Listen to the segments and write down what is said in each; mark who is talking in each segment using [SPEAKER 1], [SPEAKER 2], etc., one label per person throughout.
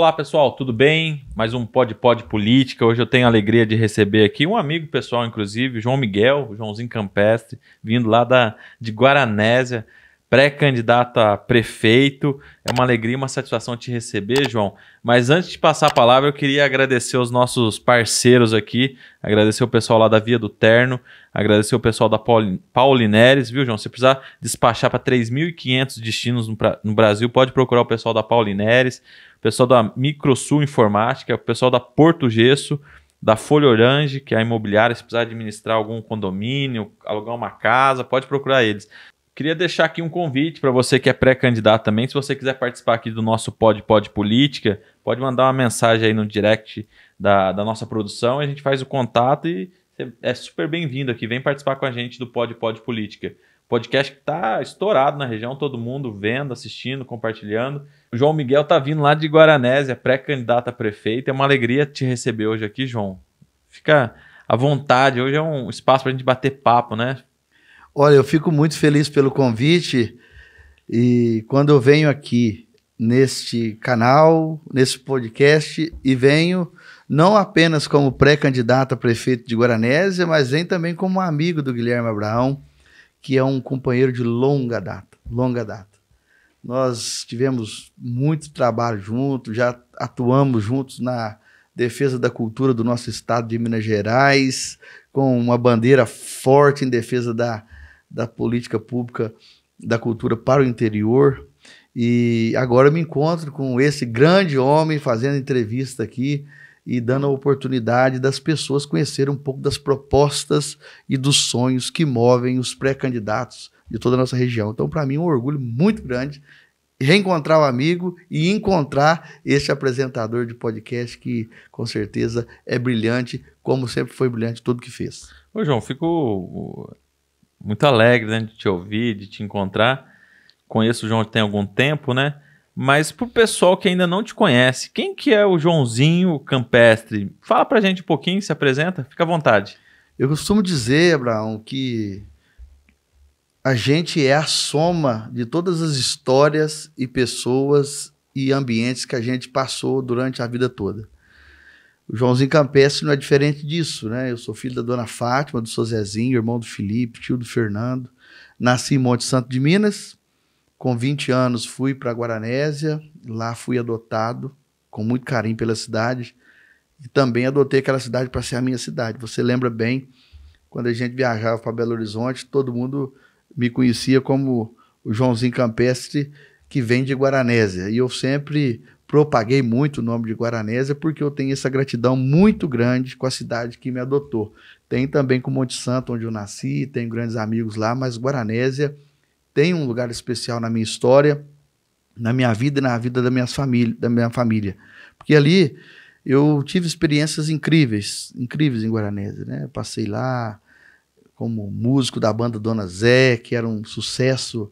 [SPEAKER 1] Olá pessoal, tudo bem? Mais um Pod Política. Hoje eu tenho a alegria de receber aqui um amigo pessoal, inclusive, João Miguel, o Joãozinho Campestre, vindo lá de Guaranésia, pré-candidato a prefeito. É uma alegria, uma satisfação te receber, João. Mas antes de passar a palavra, eu queria agradecer os nossos parceiros aqui, agradecer o pessoal lá da Via do Terno, agradecer o pessoal da Paulineres, viu, João? Se precisar despachar para 3.500 destinos no Brasil, pode procurar o pessoal da Paulineres, o pessoal da Microsul Informática, o pessoal da Porto Gesso, da Folha Orange, que é a imobiliária. Se precisar administrar algum condomínio, alugar uma casa, pode procurar eles. Queria deixar aqui um convite para você que é pré-candidato também. Se você quiser participar aqui do nosso Pod Política, pode mandar uma mensagem aí no direct da nossa produção. A gente faz o contato e você é super bem-vindo aqui. Vem participar com a gente do Pod Política. Podcast que está estourado na região, todo mundo vendo, assistindo, compartilhando. O João Miguel está vindo lá de Guaranésia, pré-candidato a prefeito. É uma alegria te receber hoje aqui, João. Fica à vontade. Hoje é um espaço para a gente bater papo, né?
[SPEAKER 2] Olha, eu fico muito feliz pelo convite e quando eu venho aqui neste canal, nesse podcast, e venho não apenas como pré-candidato a prefeito de Guaranésia, mas venho também como amigo do Guilherme Abraão, que é um companheiro de longa data, longa data. Nós tivemos muito trabalho juntos, já atuamos juntos na defesa da cultura do nosso estado de Minas Gerais, com uma bandeira forte em defesa da política pública da cultura para o interior. E agora eu me encontro com esse grande homem fazendo entrevista aqui e dando a oportunidade das pessoas conhecerem um pouco das propostas e dos sonhos que movem os pré-candidatos de toda a nossa região. Então, para mim, é um orgulho muito grande reencontrar o amigo e encontrar este apresentador de podcast que, com certeza, é brilhante, como sempre foi brilhante tudo que fez.
[SPEAKER 1] Ô, João, fico muito alegre, né, de te ouvir, de te encontrar. Conheço o João tem algum tempo, né? Mas pro pessoal que ainda não te conhece, quem que é o Joãozinho Campestre? Fala pra gente um pouquinho, se apresenta, fica à vontade.
[SPEAKER 2] Eu costumo dizer, Abraão, que a gente é a soma de todas as histórias e pessoas e ambientes que a gente passou durante a vida toda. O Joãozinho Campestre não é diferente disso, né? Eu sou filho da dona Fátima, do seu Zezinho, irmão do Felipe, tio do Fernando. Nasci em Monte Santo de Minas. Com 20 anos fui para Guaranésia. Lá fui adotado com muito carinho pela cidade. E também adotei aquela cidade para ser a minha cidade. Você lembra bem, quando a gente viajava para Belo Horizonte, todo mundo me conhecia como o Joãozinho Campestre, que vem de Guaranésia. E eu sempre propaguei muito o nome de Guaranésia porque eu tenho essa gratidão muito grande com a cidade que me adotou. Tem também com Monte Santo, onde eu nasci, tenho grandes amigos lá, mas Guaranésia tem um lugar especial na minha história, na minha vida e na vida da minha família. Porque ali eu tive experiências incríveis em Guaranésia, né? Eu passei lá como músico da banda Dona Zé, que era um sucesso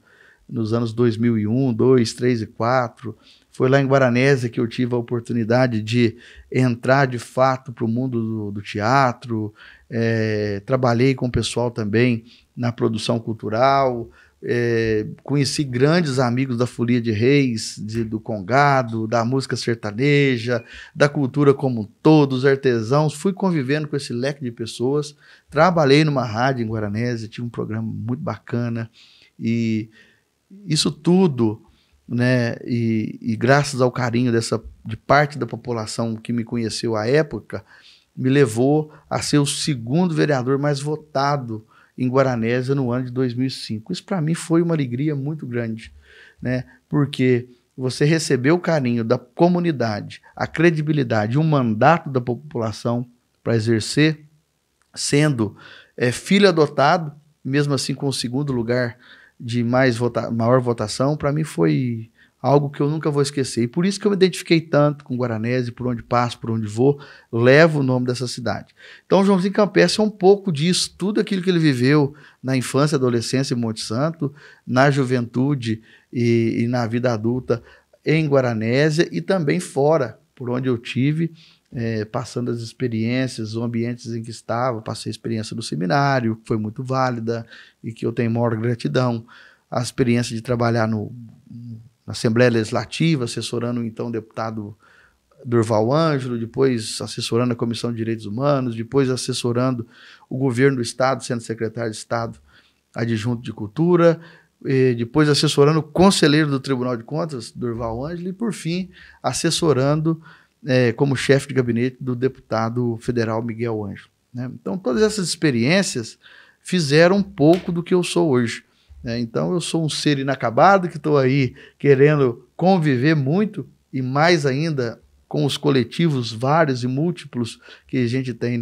[SPEAKER 2] nos anos 2001, 2, 3 e 4. Foi lá em Guaranésia que eu tive a oportunidade de entrar de fato para o mundo do teatro. Trabalhei com o pessoal também na produção cultural. Conheci grandes amigos da Folia de Reis, do Congado, da música sertaneja, da cultura como um todo, dos artesãos. Fui convivendo com esse leque de pessoas. Trabalhei numa rádio em Guaranésia, tive um programa muito bacana. E isso tudo, né, e graças ao carinho de parte da população que me conheceu à época, me levou a ser o segundo vereador mais votado em Guaranésia no ano de 2005. Isso para mim foi uma alegria muito grande, né, porque você recebeu o carinho da comunidade, a credibilidade, um mandato da população para exercer, sendo filho adotado, mesmo assim com o segundo lugar de maior votação, para mim foi algo que eu nunca vou esquecer. E por isso que eu me identifiquei tanto com Guaranésia, por onde passo, por onde vou, levo o nome dessa cidade. Então, o Joãozinho Campestre é um pouco disso, tudo aquilo que ele viveu na infância, adolescência em Monte Santo, na juventude e na vida adulta em Guaranésia e também fora, por onde eu tive, passando as experiências, os ambientes em que estava. Passei a experiência do seminário, que foi muito válida e que eu tenho maior gratidão. A experiência de trabalhar na Assembleia Legislativa, assessorando então o deputado Durval Ângelo, depois assessorando a Comissão de Direitos Humanos, depois assessorando o governo do Estado, sendo secretário de Estado adjunto de Cultura, depois assessorando o conselheiro do Tribunal de Contas, Durval Ângelo, e por fim assessorando como chefe de gabinete do deputado federal Miguel Ângelo, né? Então todas essas experiências fizeram um pouco do que eu sou hoje, né? Então eu sou um ser inacabado que estou aí querendo conviver muito e mais ainda com os coletivos vários e múltiplos que a gente tem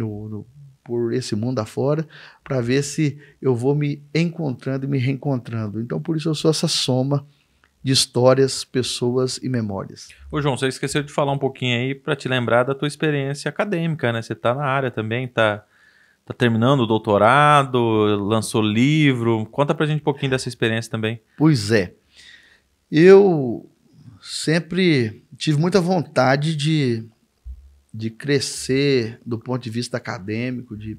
[SPEAKER 2] por esse mundo afora, para ver se eu vou me encontrando e me reencontrando. Então, por isso eu sou essa soma de histórias, pessoas e memórias.
[SPEAKER 1] Ô, João, você esqueceu de falar um pouquinho aí para te lembrar da tua experiência acadêmica, né? Você está na área também, tá terminando o doutorado, lançou livro. Conta pra gente um pouquinho dessa experiência também.
[SPEAKER 2] Pois é. Eu sempre tive muita vontade de crescer do ponto de vista acadêmico, de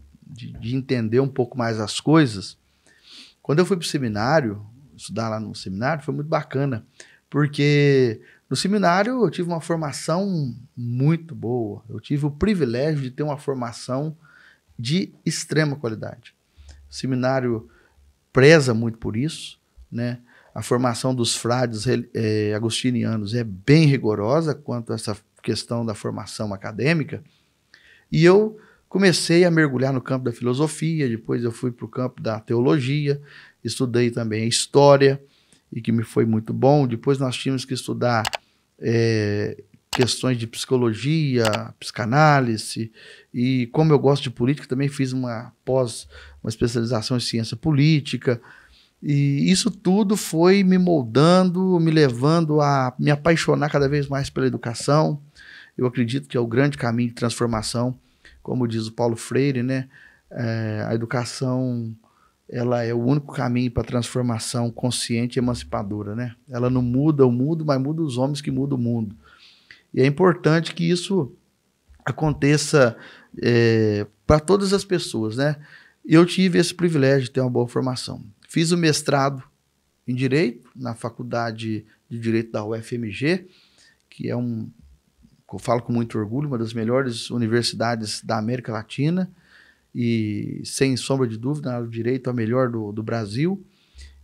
[SPEAKER 2] entender um pouco mais as coisas. Quando eu fui para o seminário, estudar lá no seminário, foi muito bacana, porque no seminário eu tive uma formação muito boa. Eu tive o privilégio de ter uma formação de extrema qualidade. O seminário preza muito por isso, né? A formação dos frades agostinianos é bem rigorosa quanto a essa questão da formação acadêmica, e eu comecei a mergulhar no campo da filosofia, depois eu fui para o campo da teologia, estudei também a história, e que me foi muito bom. Depois nós tínhamos que estudar questões de psicologia, psicanálise, e como eu gosto de política, também fiz uma especialização em ciência política, e isso tudo foi me moldando, me levando a me apaixonar cada vez mais pela educação. Eu acredito que é o grande caminho de transformação, como diz o Paulo Freire, né? A educação, ela é o único caminho para a transformação consciente e emancipadora, né? Ela não muda o mundo, mas muda os homens que mudam o mundo. E é importante que isso aconteça para todas as pessoas, né? Eu tive esse privilégio de ter uma boa formação. Fiz o mestrado em Direito na Faculdade de Direito da UFMG, que é eu falo com muito orgulho, uma das melhores universidades da América Latina e, sem sombra de dúvida, o direito é a melhor do Brasil.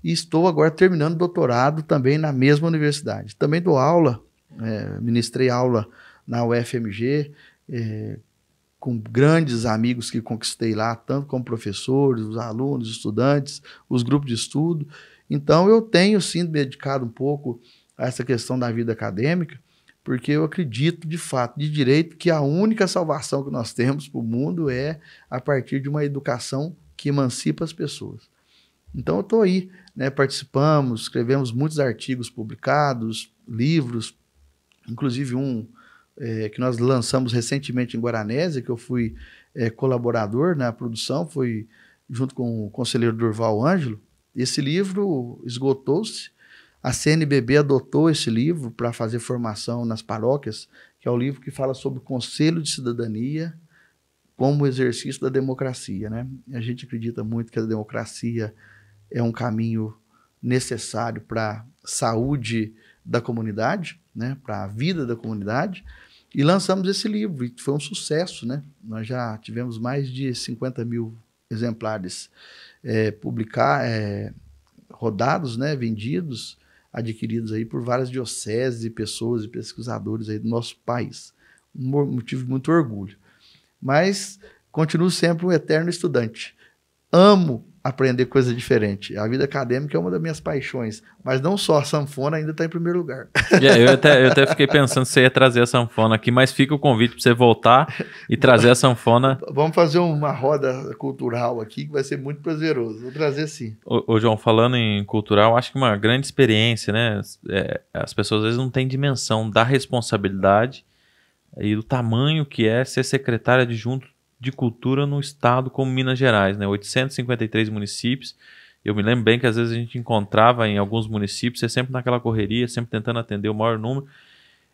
[SPEAKER 2] E estou agora terminando doutorado também na mesma universidade. Também dou aula, ministrei aula na UFMG, com grandes amigos que conquistei lá, tanto como professores, os alunos, estudantes, os grupos de estudo. Então, eu tenho, sim, me dedicado um pouco a essa questão da vida acadêmica, porque eu acredito, de fato, de direito, que a única salvação que nós temos para o mundo é a partir de uma educação que emancipa as pessoas. Então, eu estou aí, né, participamos, escrevemos muitos artigos publicados, livros, inclusive que nós lançamos recentemente em Guaranésia, que eu fui colaborador na produção, foi junto com o conselheiro Durval Ângelo. Esse livro esgotou-se, a CNBB adotou esse livro para fazer formação nas paróquias, que é o livro que fala sobre o Conselho de Cidadania como exercício da democracia, né? A gente acredita muito que a democracia é um caminho necessário para a saúde da comunidade, né? Para a vida da comunidade. E lançamos esse livro, e foi um sucesso, né? Nós já tivemos mais de 50 mil exemplares rodados, né? Vendidos, adquiridos aí por várias dioceses e pessoas e pesquisadores aí do nosso país. Um motivo de muito orgulho. Mas continuo sempre um eterno estudante. Amo aprender coisa diferente. A vida acadêmica é uma das minhas paixões, mas não só, a sanfona ainda está em primeiro lugar.
[SPEAKER 1] Eu até fiquei pensando se você ia trazer a sanfona aqui, mas fica o convite para você voltar e trazer a sanfona.
[SPEAKER 2] Vamos fazer uma roda cultural aqui, que vai ser muito prazeroso. Vou trazer sim.
[SPEAKER 1] Ô João, falando em cultural, acho que uma grande experiência, né? As pessoas às vezes não têm dimensão da responsabilidade e do tamanho que é ser secretário adjunto de cultura no estado como Minas Gerais, né? 853 municípios. Eu me lembro bem que às vezes a gente encontrava em alguns municípios, você sempre naquela correria, sempre tentando atender o maior número.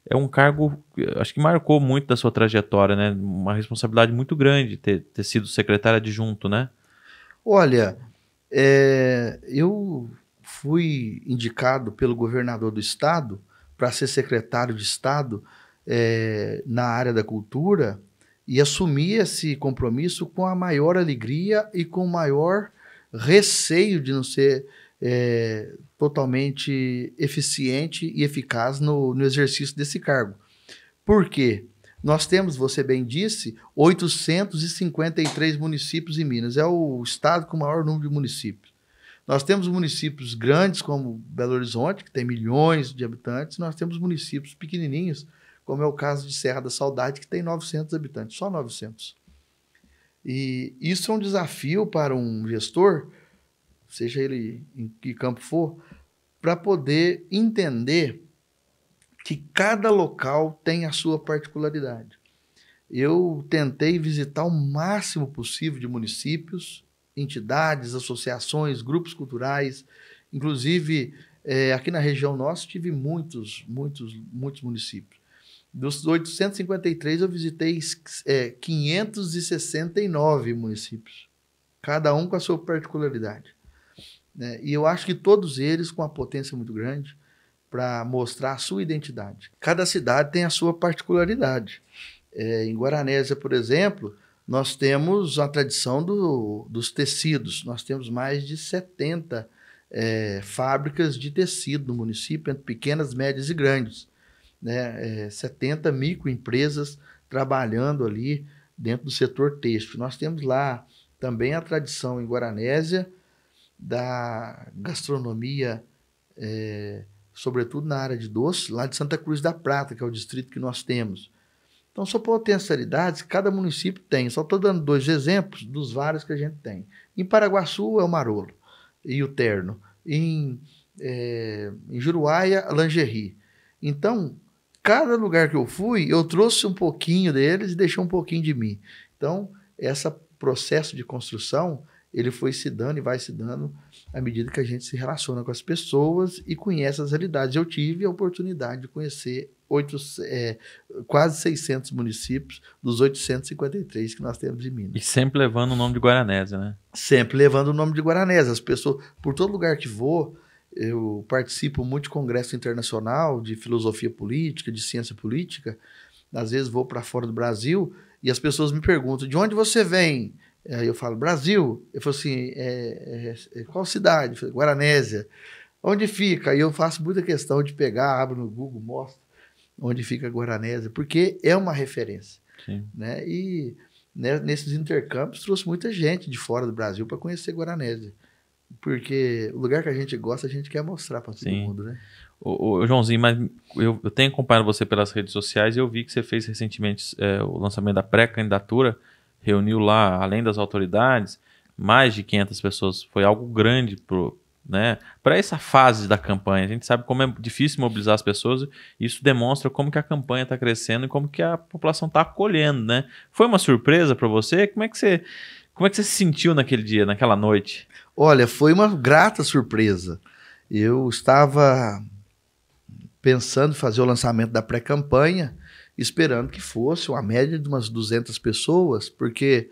[SPEAKER 1] É um cargo, acho que marcou muito da sua trajetória, né? Uma responsabilidade muito grande ter sido secretário adjunto, né?
[SPEAKER 2] Olha, eu fui indicado pelo governador do estado para ser secretário de Estado na área da cultura e assumi esse compromisso com a maior alegria e com o maior receio de não ser totalmente eficiente e eficaz no exercício desse cargo. Por quê? Nós temos, você bem disse, 853 municípios em Minas. É o estado com o maior número de municípios. Nós temos municípios grandes, como Belo Horizonte, que tem milhões de habitantes. Nós temos municípios pequenininhos, como é o caso de Serra da Saudade, que tem 900 habitantes, só 900. E isso é um desafio para um gestor, seja ele em que campo for, para poder entender que cada local tem a sua particularidade. Eu tentei visitar o máximo possível de municípios, entidades, associações, grupos culturais. Inclusive, aqui na região nossa, tive muitos municípios. Dos 853, eu visitei 569 municípios, cada um com a sua particularidade. E eu acho que todos eles com uma potência muito grande para mostrar a sua identidade. Cada cidade tem a sua particularidade. Em Guaranésia, por exemplo, nós temos a tradição dos tecidos. Nós temos mais de 70 fábricas de tecido no município, entre pequenas, médias e grandes. 70 microempresas trabalhando ali dentro do setor têxtil. Nós temos lá também a tradição em Guaranésia da gastronomia, sobretudo na área de doce, lá de Santa Cruz da Prata, que é o distrito que nós temos. Então, são potencialidades que cada município tem. Só estou dando 2 exemplos dos vários que a gente tem. Em Paraguaçu é o Marolo e o Terno. Em Juruáia, a Lingerie. Então, cada lugar que eu fui, eu trouxe um pouquinho deles e deixei um pouquinho de mim. Então, esse processo de construção, ele foi se dando e vai se dando à medida que a gente se relaciona com as pessoas e conhece as realidades. Eu tive a oportunidade de conhecer quase 600 municípios dos 853 que nós temos em Minas.
[SPEAKER 1] E sempre levando o nome de Guaranésia, né?
[SPEAKER 2] Sempre levando o nome de Guaranésia. As pessoas, por todo lugar que vou, eu participo muito de congresso internacional de filosofia política, de ciência política. Às vezes vou para fora do Brasil e as pessoas me perguntam, de onde você vem? Aí eu falo, Brasil. Eu falo assim, qual cidade? Eu falo, Guaranésia. Onde fica? Aí eu faço muita questão de pegar, abro no Google, mostro onde fica Guaranésia, porque é uma referência.
[SPEAKER 1] Sim.
[SPEAKER 2] Né? E nesses intercâmbios trouxe muita gente de fora do Brasil para conhecer Guaranésia. Porque o lugar que a gente gosta, a gente quer mostrar para todo mundo, né?
[SPEAKER 1] Ô, Joãozinho, mas eu tenho acompanhado você pelas redes sociais e eu vi que você fez recentemente o lançamento da pré-candidatura, reuniu lá, além das autoridades, mais de 500 pessoas. Foi algo grande para essa fase da campanha. A gente sabe como é difícil mobilizar as pessoas e isso demonstra como que a campanha está crescendo e como que a população está acolhendo, né? Foi uma surpresa para você? Como é que você se sentiu naquele dia, naquela noite?
[SPEAKER 2] Olha, foi uma grata surpresa. Eu estava pensando em fazer o lançamento da pré-campanha, esperando que fosse uma média de umas 200 pessoas, porque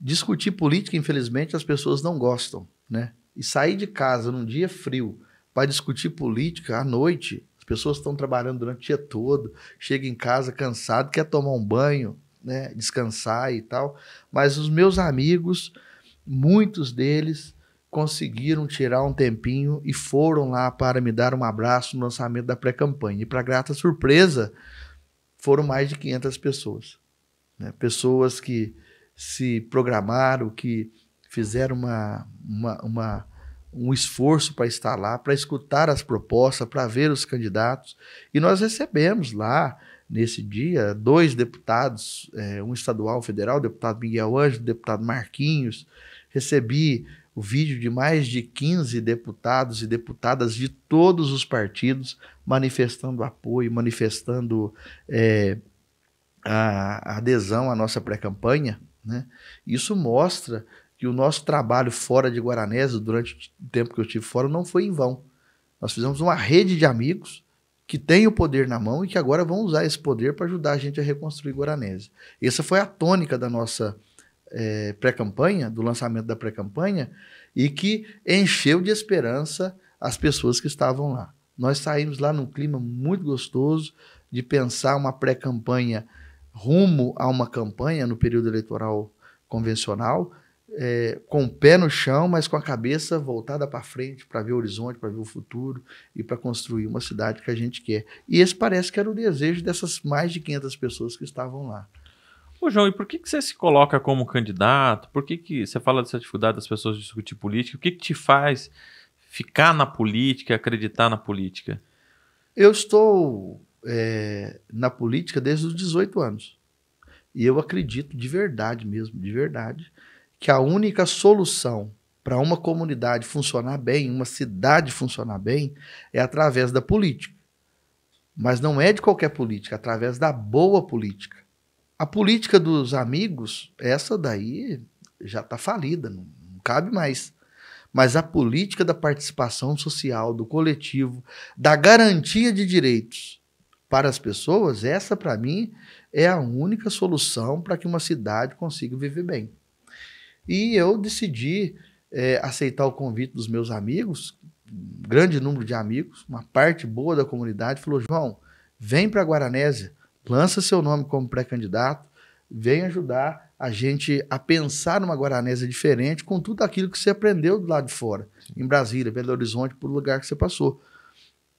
[SPEAKER 2] discutir política, infelizmente, as pessoas não gostam, né? E sair de casa num dia frio para discutir política à noite, as pessoas estão trabalhando durante o dia todo, chega em casa cansado, quer tomar um banho, né, descansar e tal. Mas os meus amigos, muitos deles conseguiram tirar um tempinho e foram lá para me dar um abraço no lançamento da pré-campanha. E para grata surpresa, foram mais de 500 pessoas, né? Pessoas que se programaram, que fizeram um esforço para estar lá, para escutar as propostas, para ver os candidatos. E nós recebemos lá, nesse dia, 2 deputados, um estadual, um federal, o deputado Miguel Ângelo, o deputado Marquinhos. Recebi o vídeo de mais de 15 deputados e deputadas de todos os partidos manifestando apoio, manifestando a adesão à nossa pré-campanha, né? Isso mostra que o nosso trabalho fora de Guaranésia, durante o tempo que eu estive fora, não foi em vão. Nós fizemos uma rede de amigos que tem o poder na mão e que agora vão usar esse poder para ajudar a gente a reconstruir Guaranésia. Essa foi a tônica da nossa pré-campanha, do lançamento da pré-campanha, e que encheu de esperança as pessoas que estavam lá. Nós saímos lá num clima muito gostoso de pensar uma pré-campanha rumo a uma campanha no período eleitoral convencional, com o pé no chão, mas com a cabeça voltada para frente, para ver o horizonte, para ver o futuro e para construir uma cidade que a gente quer. E esse parece que era o desejo dessas mais de 500 pessoas que estavam lá.
[SPEAKER 1] Ô, João, e por que você se coloca como candidato? Por que você fala dessa dificuldade das pessoas de discutir política? O que te faz ficar na política, acreditar na política?
[SPEAKER 2] Eu estou na política desde os 18 anos. E eu acredito de verdade mesmo, de verdade, que a única solução para uma comunidade funcionar bem, uma cidade funcionar bem, é através da política. Mas não é de qualquer política, é através da boa política. A política dos amigos, essa daí já está falida, não cabe mais. Mas a política da participação social, do coletivo, da garantia de direitos para as pessoas, essa para mim é a única solução para que uma cidade consiga viver bem. E eu decidi aceitar o convite dos meus amigos, um grande número de amigos, uma parte boa da comunidade, falou: João, vem para Guaranésia, lança seu nome como pré-candidato, vem ajudar a gente a pensar numa Guaranésia diferente com tudo aquilo que você aprendeu do lado de fora, em Brasília, Belo Horizonte, por lugar que você passou.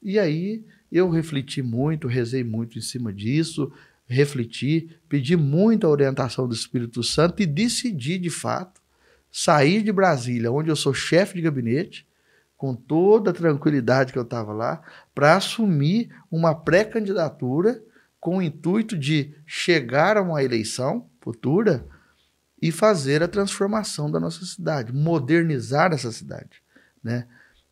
[SPEAKER 2] E aí eu refleti muito, rezei muito em cima disso, refleti, pedi muita orientação do Espírito Santo e decidi, de fato, sair de Brasília, onde eu sou chefe de gabinete, com toda a tranquilidade que eu estava lá, para assumir uma pré-candidatura com o intuito de chegar a uma eleição futura e fazer a transformação da nossa cidade, modernizar essa cidade, né?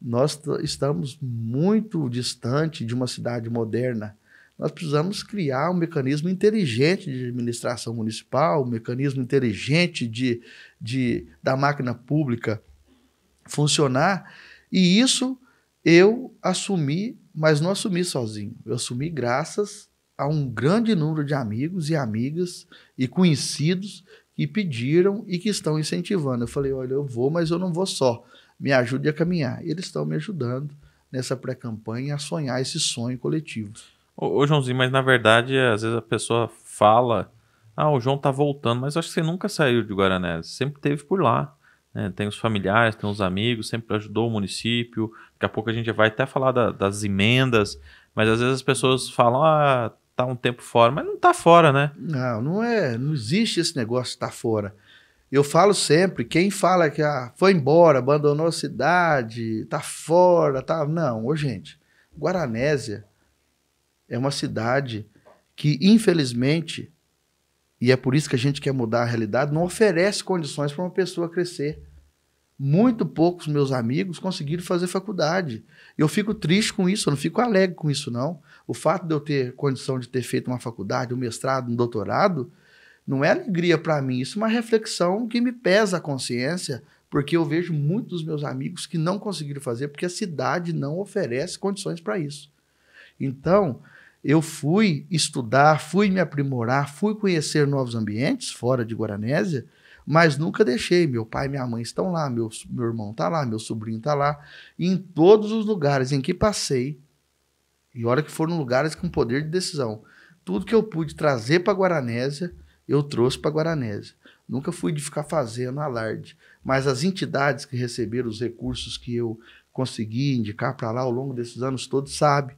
[SPEAKER 2] Nós estamos muito distante de uma cidade moderna. Nós precisamos criar um mecanismo inteligente de administração municipal, um mecanismo inteligente da máquina pública funcionar. E isso eu assumi, mas não assumi sozinho. Eu assumi graças a um grande número de amigos e amigas e conhecidos que pediram e que estão incentivando. Eu falei: olha, eu vou, mas eu não vou só. Me ajude a caminhar. E eles estão me ajudando nessa pré-campanha a sonhar esse sonho coletivo.
[SPEAKER 1] Ô, Joãozinho, mas na verdade, às vezes a pessoa fala: ah, o João tá voltando, mas eu acho que você nunca saiu de Guaranésia, sempre esteve por lá, né? Tem os familiares, tem os amigos, sempre ajudou o município. Daqui a pouco a gente vai até falar das emendas, mas às vezes as pessoas falam: ah, tá um tempo fora, mas não tá fora, né?
[SPEAKER 2] Não existe esse negócio de estar fora. Eu falo sempre, quem fala que foi embora, abandonou a cidade, tá fora, tá... Não, gente, Guaranésia é uma cidade que, infelizmente, e é por isso que a gente quer mudar a realidade, não oferece condições para uma pessoa crescer. Muito poucos meus amigos conseguiram fazer faculdade. Eu fico triste com isso, eu não fico alegre com isso, não. O fato de eu ter condição de ter feito uma faculdade, um mestrado, um doutorado, não é alegria para mim, isso é uma reflexão que me pesa a consciência, porque eu vejo muitos dos meus amigos que não conseguiram fazer, porque a cidade não oferece condições para isso. Então, eu fui estudar, fui me aprimorar, fui conhecer novos ambientes fora de Guaranésia, mas nunca deixei. Meu pai e minha mãe estão lá, meu irmão está lá, meu sobrinho está lá, e em todos os lugares em que passei, e olha que foram lugares com poder de decisão, tudo que eu pude trazer para Guaranésia, eu trouxe para Guaranésia. Nunca fui de ficar fazendo alarde, mas as entidades que receberam os recursos que eu consegui indicar para lá ao longo desses anos todos sabem.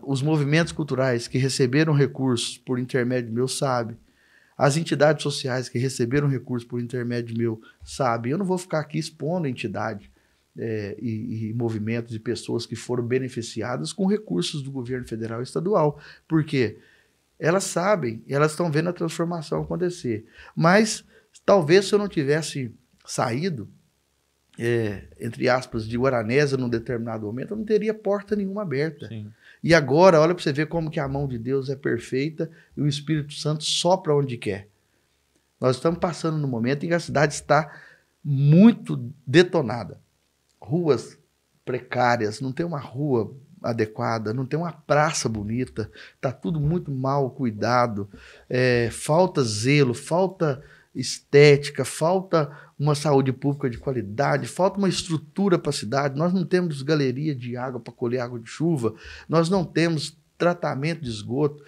[SPEAKER 2] Os movimentos culturais que receberam recursos por intermédio meu sabem. As entidades sociais que receberam recursos por intermédio meu sabem. Eu não vou ficar aqui expondo entidade e movimentos e pessoas que foram beneficiadas com recursos do governo federal e estadual. Por quê? Elas sabem, elas estão vendo a transformação acontecer. Mas talvez se eu não tivesse saído, entre aspas, de Guaranésia num determinado momento, eu não teria porta nenhuma aberta.
[SPEAKER 1] Sim.
[SPEAKER 2] E agora, olha para você ver como que a mão de Deus é perfeita e o Espírito Santo sopra onde quer. Nós estamos passando no momento em que a cidade está muito detonada. Ruas precárias, não tem uma rua adequada, não tem uma praça bonita, está tudo muito mal cuidado, falta zelo, falta estética, falta uma saúde pública de qualidade, falta uma estrutura para a cidade, nós não temos galeria de água para colher água de chuva, nós não temos tratamento de esgoto.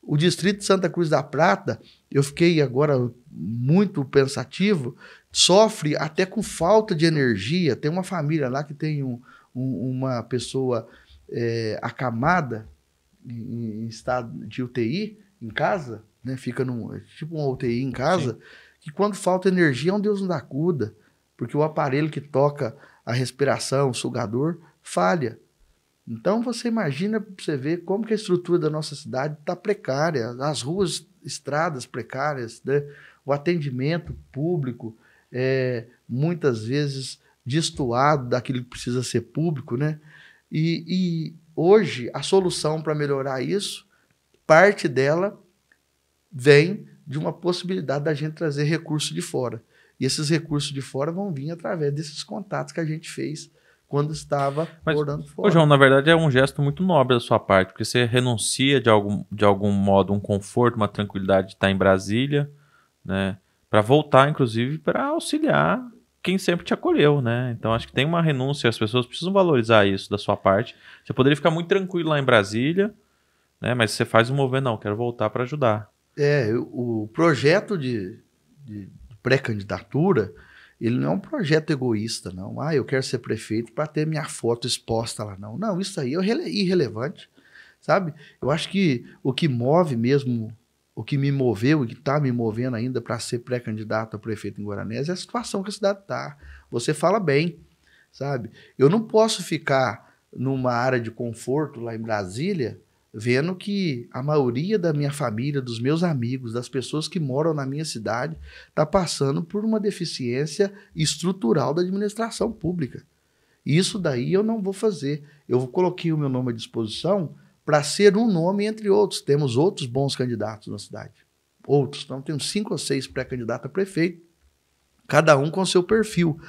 [SPEAKER 2] O distrito de Santa Cruz da Prata, eu fiquei agora muito pensativo, sofre até com falta de energia. Tem uma família lá que tem uma pessoa acamada em estado de UTI em casa, né? Fica tipo uma UTI em casa. Sim. Que quando falta energia é um Deus não dá acuda, porque o aparelho que toca a respiração, o sugador, falha. Então você imagina para você ver como que a estrutura da nossa cidade está precária, as ruas, estradas precárias, né? O atendimento público muitas vezes destoado daquilo que precisa ser público, né? E hoje a solução para melhorar isso, parte dela vem de uma possibilidade da gente trazer recursos de fora. E esses recursos de fora vão vir através desses contatos que a gente fez quando estava morando fora.
[SPEAKER 1] Ô João, na verdade é um gesto muito nobre da sua parte, porque você renuncia de algum modo um conforto, uma tranquilidade de estar em Brasília, né, para voltar, inclusive, para auxiliar quem sempre te acolheu, né? Então acho que tem uma renúncia, as pessoas precisam valorizar isso da sua parte. Você poderia ficar muito tranquilo lá em Brasília, né, mas você faz um movimento, não, quero voltar para ajudar.
[SPEAKER 2] O projeto de pré-candidatura, ele não é um projeto egoísta, não. Eu quero ser prefeito para ter minha foto exposta lá, não. Não, isso aí é irrelevante, sabe? Eu acho que o que move mesmo, o que me moveu e que está me movendo ainda para ser pré-candidato a prefeito em Guaranésia é a situação que a cidade está. Você fala bem, sabe? Eu não posso ficar numa área de conforto lá em Brasília vendo que a maioria da minha família, dos meus amigos, das pessoas que moram na minha cidade, está passando por uma deficiência estrutural da administração pública. Isso daí eu não vou fazer. Eu coloquei o meu nome à disposição para ser um nome entre outros. Temos outros bons candidatos na cidade. Outros. Então, temos 5 ou 6 pré-candidatos a prefeito, cada um com seu perfil.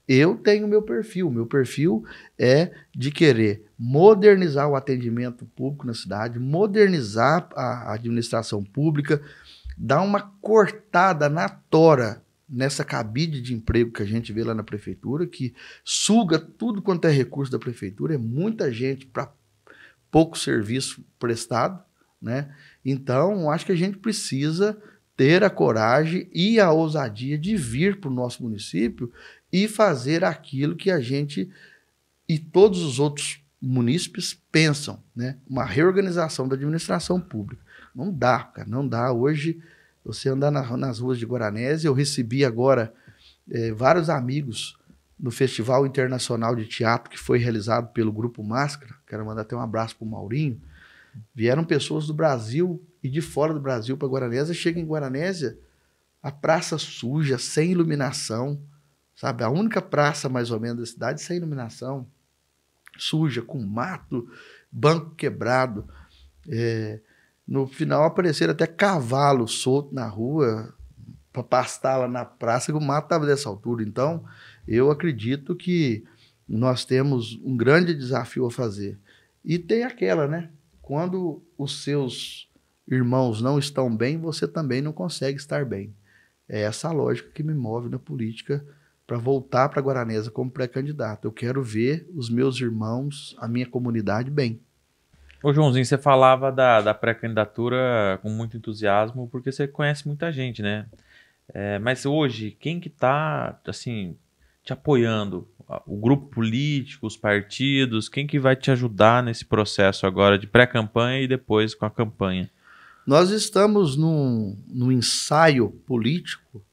[SPEAKER 2] Eu tenho meu perfil é de querer modernizar o atendimento público na cidade, modernizar a administração pública, dar uma cortada na tora nessa cabide de emprego que a gente vê lá na prefeitura, que suga tudo quanto é recurso da prefeitura, é muita gente para pouco serviço prestado, né? Então, acho que a gente precisa ter a coragem e a ousadia de vir para o nosso município e fazer aquilo que a gente e todos os outros munícipes pensam, né? Uma reorganização da administração pública. Não dá, cara, não dá. Hoje, você andar nas ruas de Guaranésia, eu recebi agora vários amigos no Festival Internacional de Teatro que foi realizado pelo Grupo Máscara. Quero mandar até um abraço para o Maurinho. Vieram pessoas do Brasil e de fora do Brasil para Guaranésia. Chega em Guaranésia, a praça suja, sem iluminação, sabe? A única praça, mais ou menos, da cidade sem iluminação, suja, com mato, banco quebrado. No final apareceram até cavalo solto na rua para pastar lá na praça, que o mato estava dessa altura. Então, eu acredito que nós temos um grande desafio a fazer. E tem aquela, né? Quando os seus irmãos não estão bem, você também não consegue estar bem. É essa lógica que me move na política para voltar para Guaranésia como pré-candidato. Eu quero ver os meus irmãos, a minha comunidade bem.
[SPEAKER 1] Ô Joãozinho, você falava da pré-candidatura com muito entusiasmo, porque você conhece muita gente, né? Mas hoje, quem que tá, assim, te apoiando? O grupo político, os partidos, quem que vai te ajudar nesse processo agora de pré-campanha e depois com a campanha?
[SPEAKER 2] Nós estamos num ensaio político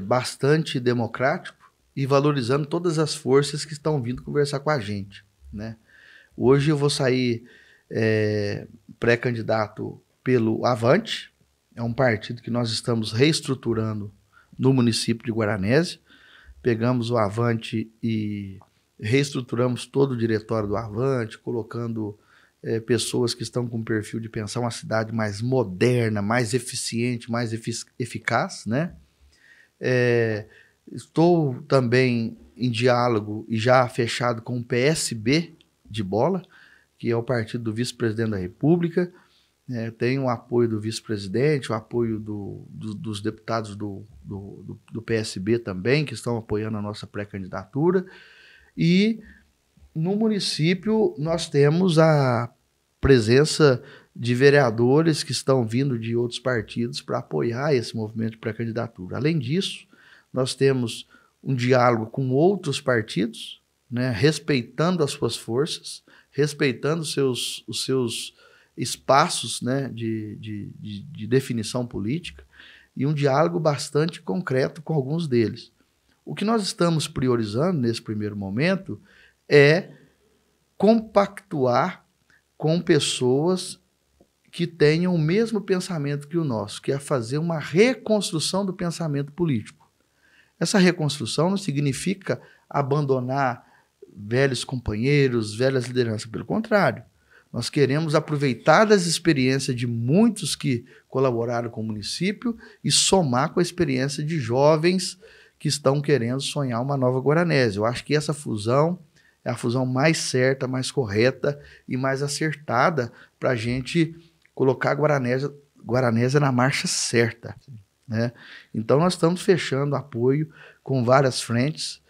[SPEAKER 2] bastante democrático e valorizando todas as forças que estão vindo conversar com a gente, né? Hoje eu vou sair pré-candidato pelo Avante, é um partido que nós estamos reestruturando no município de Guaranésia. Pegamos o Avante e reestruturamos todo o diretório do Avante, colocando pessoas que estão com perfil de pensar uma cidade mais moderna, mais eficiente, mais eficaz, né? Estou também em diálogo e já fechado com o PSB de Bola, que é o partido do vice-presidente da República. Tem o apoio do vice-presidente, o apoio dos deputados do PSB também, que estão apoiando a nossa pré-candidatura. E no município nós temos a presença de vereadores que estão vindo de outros partidos para apoiar esse movimento de pré-candidatura. Além disso, nós temos um diálogo com outros partidos, né, respeitando as suas forças, respeitando os seus espaços, né, de definição política, e um diálogo bastante concreto com alguns deles. O que nós estamos priorizando nesse primeiro momento é compactuar com pessoas que tenham o mesmo pensamento que o nosso, que é fazer uma reconstrução do pensamento político. Essa reconstrução não significa abandonar velhos companheiros, velhas lideranças, pelo contrário. Nós queremos aproveitar das experiências de muitos que colaboraram com o município e somar com a experiência de jovens que estão querendo sonhar uma nova Guaranésia. Eu acho que essa fusão é a fusão mais certa, mais correta e mais acertada para a gente colocar a Guaranésia na marcha certa, né? Então, nós estamos fechando apoio com várias frentes,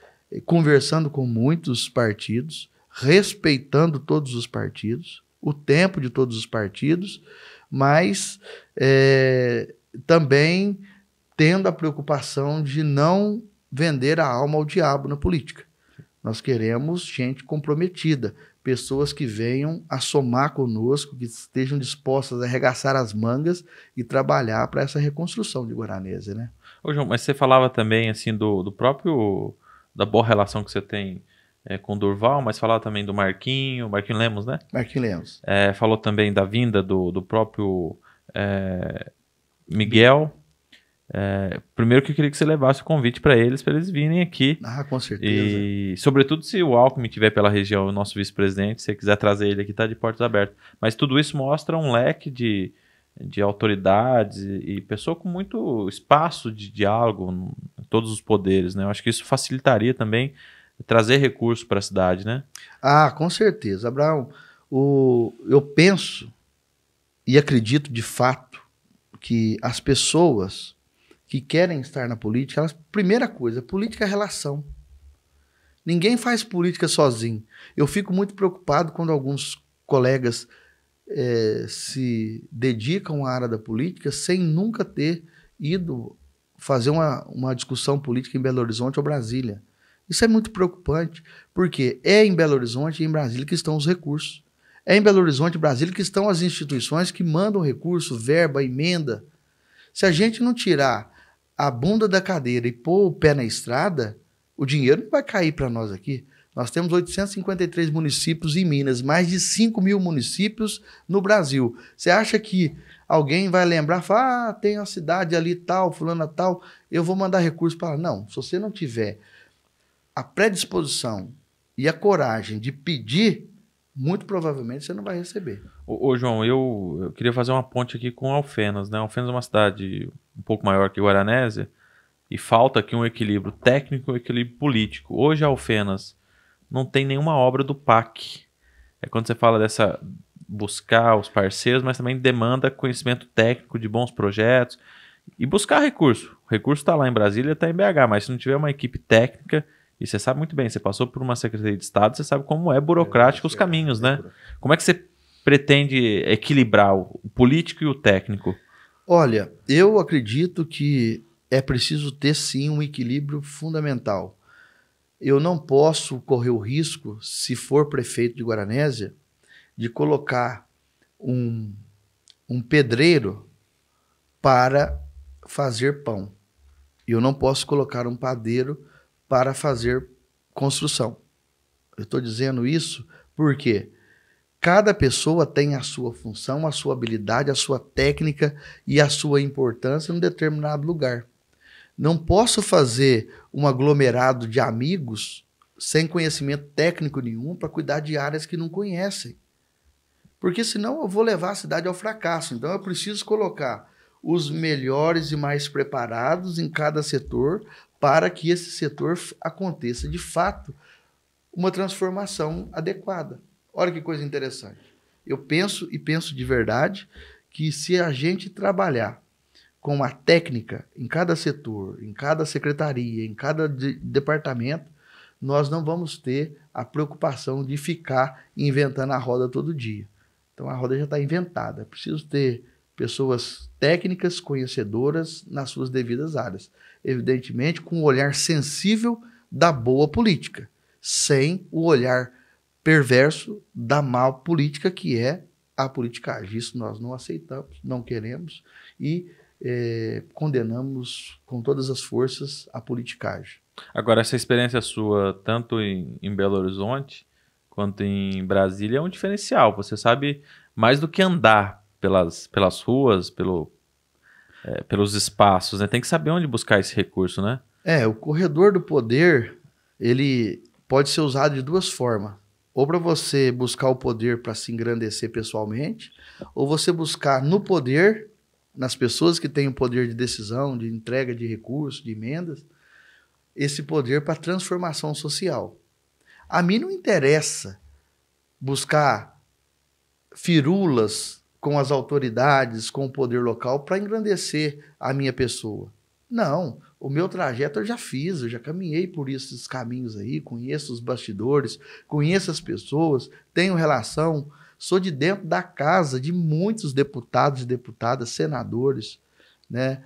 [SPEAKER 2] conversando com muitos partidos, respeitando todos os partidos, o tempo de todos os partidos, mas também tendo a preocupação de não vender a alma ao diabo na política. Nós queremos gente comprometida, pessoas que venham a somar conosco, que estejam dispostas a arregaçar as mangas e trabalhar para essa reconstrução de Guaranésia, né?
[SPEAKER 1] Ô, João, mas você falava também assim da boa relação que você tem com o Durval, mas falava também do Marquinho Lemos, né?
[SPEAKER 2] Marquinho Lemos.
[SPEAKER 1] Falou também da vinda do próprio Miguel. Primeiro que eu queria que você levasse o convite para eles virem aqui.
[SPEAKER 2] Ah, com certeza.
[SPEAKER 1] E sobretudo se o Alckmin estiver pela região, o nosso vice-presidente, se você quiser trazer ele aqui, está de portas abertas. Mas tudo isso mostra um leque de autoridades e pessoa com muito espaço de diálogo em todos os poderes, né? Eu acho que isso facilitaria também trazer recursos para a cidade, né?
[SPEAKER 2] Ah, com certeza, Abraão. Eu penso e acredito de fato que as pessoas que querem estar na política, primeira coisa, política é relação. Ninguém faz política sozinho. Eu fico muito preocupado quando alguns colegas se dedicam à área da política sem nunca ter ido fazer uma discussão política em Belo Horizonte ou Brasília. Isso é muito preocupante, porque é em Belo Horizonte e em Brasília que estão os recursos. É em Belo Horizonte e Brasília que estão as instituições que mandam recurso, verba, emenda. Se a gente não tirar a bunda da cadeira e pôr o pé na estrada, o dinheiro não vai cair para nós aqui. Nós temos 853 municípios em Minas, mais de 5 mil municípios no Brasil. Você acha que alguém vai lembrar, falar, tem uma cidade ali tal, fulana tal, eu vou mandar recurso para lá? Não, se você não tiver a predisposição e a coragem de pedir, muito provavelmente você não vai receber.
[SPEAKER 1] Ô João, eu queria fazer uma ponte aqui com Alfenas, né? Alfenas é uma cidade um pouco maior que Guaranésia e falta aqui um equilíbrio técnico e um equilíbrio político. Hoje Alfenas não tem nenhuma obra do PAC. É quando você fala dessa buscar os parceiros, mas também demanda conhecimento técnico de bons projetos e buscar recurso. O recurso está lá em Brasília, está em BH, mas se não tiver uma equipe técnica, e você sabe muito bem, você passou por uma Secretaria de Estado, você sabe como é burocrático os caminhos, né? Como é que você pretende equilibrar o político e o técnico?
[SPEAKER 2] Olha, eu acredito que é preciso ter sim um equilíbrio fundamental. Eu não posso correr o risco, se for prefeito de Guaranésia, de colocar um pedreiro para fazer pão. Eu não posso colocar um padeiro para fazer construção. Eu estou dizendo isso porque cada pessoa tem a sua função, a sua habilidade, a sua técnica e a sua importância em um determinado lugar. Não posso fazer um aglomerado de amigos sem conhecimento técnico nenhum para cuidar de áreas que não conhecem. Porque senão eu vou levar a cidade ao fracasso. Então eu preciso colocar os melhores e mais preparados em cada setor para que esse setor aconteça de fato uma transformação adequada. Olha que coisa interessante. Eu penso de verdade que se a gente trabalhar com a técnica em cada setor, em cada secretaria, em cada departamento, nós não vamos ter a preocupação de ficar inventando a roda todo dia. Então a roda já está inventada. É preciso ter pessoas técnicas, conhecedoras nas suas devidas áreas. Evidentemente, com um olhar sensível da boa política, sem o olhar perverso da má política, que é a politicagem. Isso nós não aceitamos, não queremos e condenamos com todas as forças a politicagem.
[SPEAKER 1] Agora, essa experiência sua, tanto em Belo Horizonte quanto em Brasília, é um diferencial. Você sabe mais do que andar pelas ruas, pelos espaços, né? Tem que saber onde buscar esse recurso, né?
[SPEAKER 2] O corredor do poder, ele pode ser usado de duas formas. Ou para você buscar o poder para se engrandecer pessoalmente, ou você buscar no poder, nas pessoas que têm o poder de decisão, de entrega de recursos, de emendas, esse poder para transformação social. A mim não interessa buscar firulas com as autoridades, com o poder local, para engrandecer a minha pessoa. Não, o meu trajeto eu já fiz, eu já caminhei por esses caminhos aí, conheço os bastidores, conheço as pessoas, tenho relação, sou de dentro da casa de muitos deputados e deputadas, senadores, né,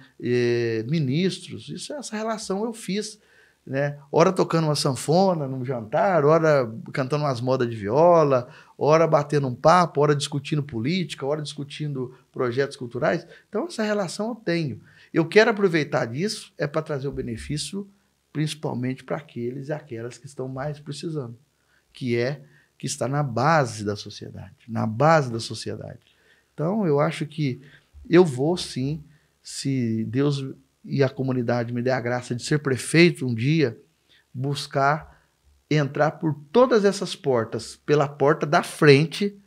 [SPEAKER 2] ministros, essa relação eu fiz, né? Ora tocando uma sanfona num jantar, ora cantando umas modas de viola, ora batendo um papo, ora discutindo política, ora discutindo projetos culturais. Então essa relação eu tenho. Eu quero aproveitar disso para trazer o benefício principalmente para aqueles e aquelas que estão mais precisando, que está na base da sociedade, na base da sociedade. Então eu acho que eu vou sim, se Deus e a comunidade me dê a graça de ser prefeito um dia, buscar entrar por todas essas portas, pela porta da frente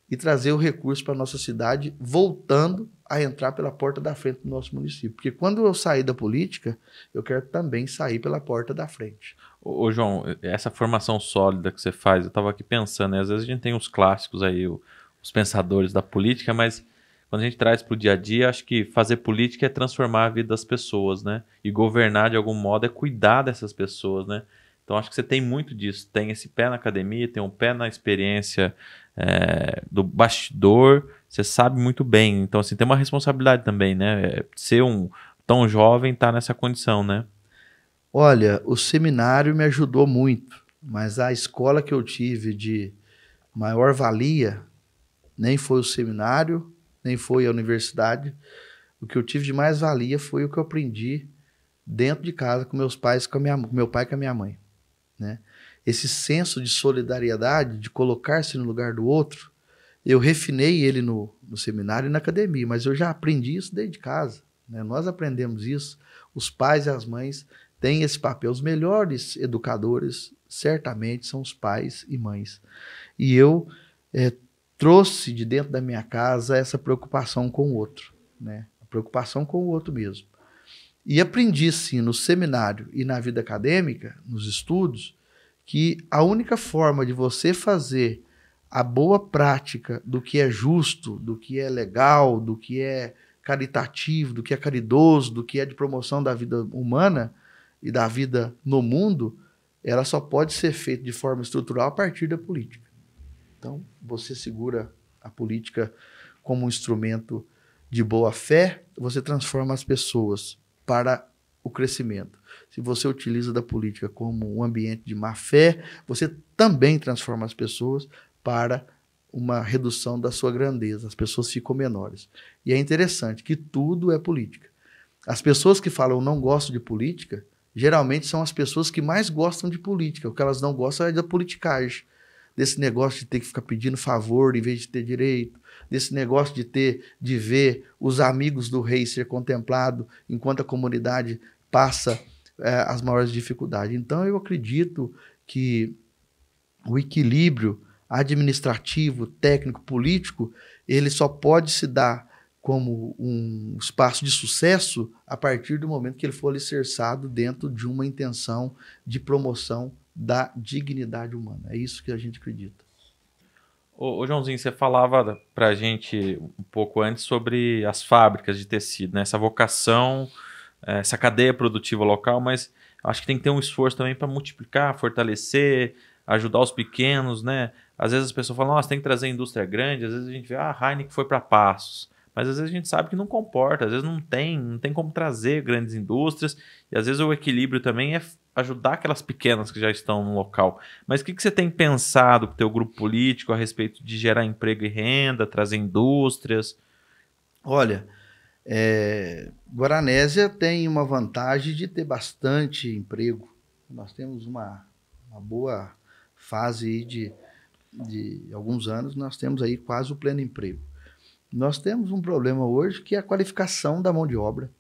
[SPEAKER 2] e trazer o recurso para a nossa cidade, voltando a entrar pela porta da frente do nosso município. Porque quando eu sair da política, eu quero também sair pela porta da frente.
[SPEAKER 1] Ô João, essa formação sólida que você faz, eu estava aqui pensando, né? Às vezes a gente tem os clássicos aí, os pensadores da política, mas quando a gente traz para o dia a dia, acho que fazer política é transformar a vida das pessoas, né? E governar, de algum modo, é cuidar dessas pessoas, né? Então, acho que você tem muito disso. Tem esse pé na academia, tem um pé na experiência do bastidor. Você sabe muito bem. Então, assim, tem uma responsabilidade também, né? Ser tão jovem, tá nessa condição, né?
[SPEAKER 2] Olha, o seminário me ajudou muito, mas a escola que eu tive de maior valia nem foi o seminário, nem foi a universidade. O que eu tive de mais valia foi o que eu aprendi dentro de casa com meus pais, com meu pai e com a minha mãe, né? Esse senso de solidariedade, de colocar-se no lugar do outro, eu refinei ele no seminário e na academia, mas eu já aprendi isso dentro de casa, né? Nós aprendemos isso, os pais e as mães têm esse papel. Os melhores educadores, certamente, são os pais e mães. E eu trouxe de dentro da minha casa essa preocupação com o outro, né? A preocupação com o outro mesmo. E aprendi, sim, no seminário e na vida acadêmica, nos estudos, que a única forma de você fazer a boa prática do que é justo, do que é legal, do que é caritativo, do que é caridoso, do que é de promoção da vida humana e da vida no mundo, ela só pode ser feita de forma estrutural a partir da política. Então, você segura a política como um instrumento de boa fé, você transforma as pessoas para o crescimento. Se você utiliza da política como um ambiente de má fé, você também transforma as pessoas para uma redução da sua grandeza. As pessoas ficam menores. E é interessante que tudo é política. As pessoas que falam não gosto de política, geralmente são as pessoas que mais gostam de política. O que elas não gostam é da politicagem. Desse negócio de ter que ficar pedindo favor em vez de ter direito, desse negócio de ver os amigos do rei ser contemplado enquanto a comunidade passa as maiores dificuldades. Então, eu acredito que o equilíbrio administrativo, técnico, político, ele só pode se dar como um espaço de sucesso a partir do momento que ele for alicerçado dentro de uma intenção de promoção da dignidade humana. É isso que a gente acredita.
[SPEAKER 1] Ô, Joãozinho, você falava pra gente um pouco antes sobre as fábricas de tecido, né? Essa vocação, essa cadeia produtiva local, mas acho que tem que ter um esforço também para multiplicar, fortalecer, ajudar os pequenos, né? Às vezes as pessoas falam, nossa, tem que trazer indústria grande, às vezes a gente vê, a Heineken foi para Passos, mas às vezes a gente sabe que não comporta, às vezes não tem como trazer grandes indústrias, e às vezes o equilíbrio também é ajudar aquelas pequenas que já estão no local. Mas o que você tem pensado com o teu grupo político a respeito de gerar emprego e renda, trazer indústrias?
[SPEAKER 2] Olha, Guaranésia tem uma vantagem de ter bastante emprego. Nós temos uma boa fase aí de alguns anos, nós temos aí quase o pleno emprego. Nós temos um problema hoje que é a qualificação da mão de obra,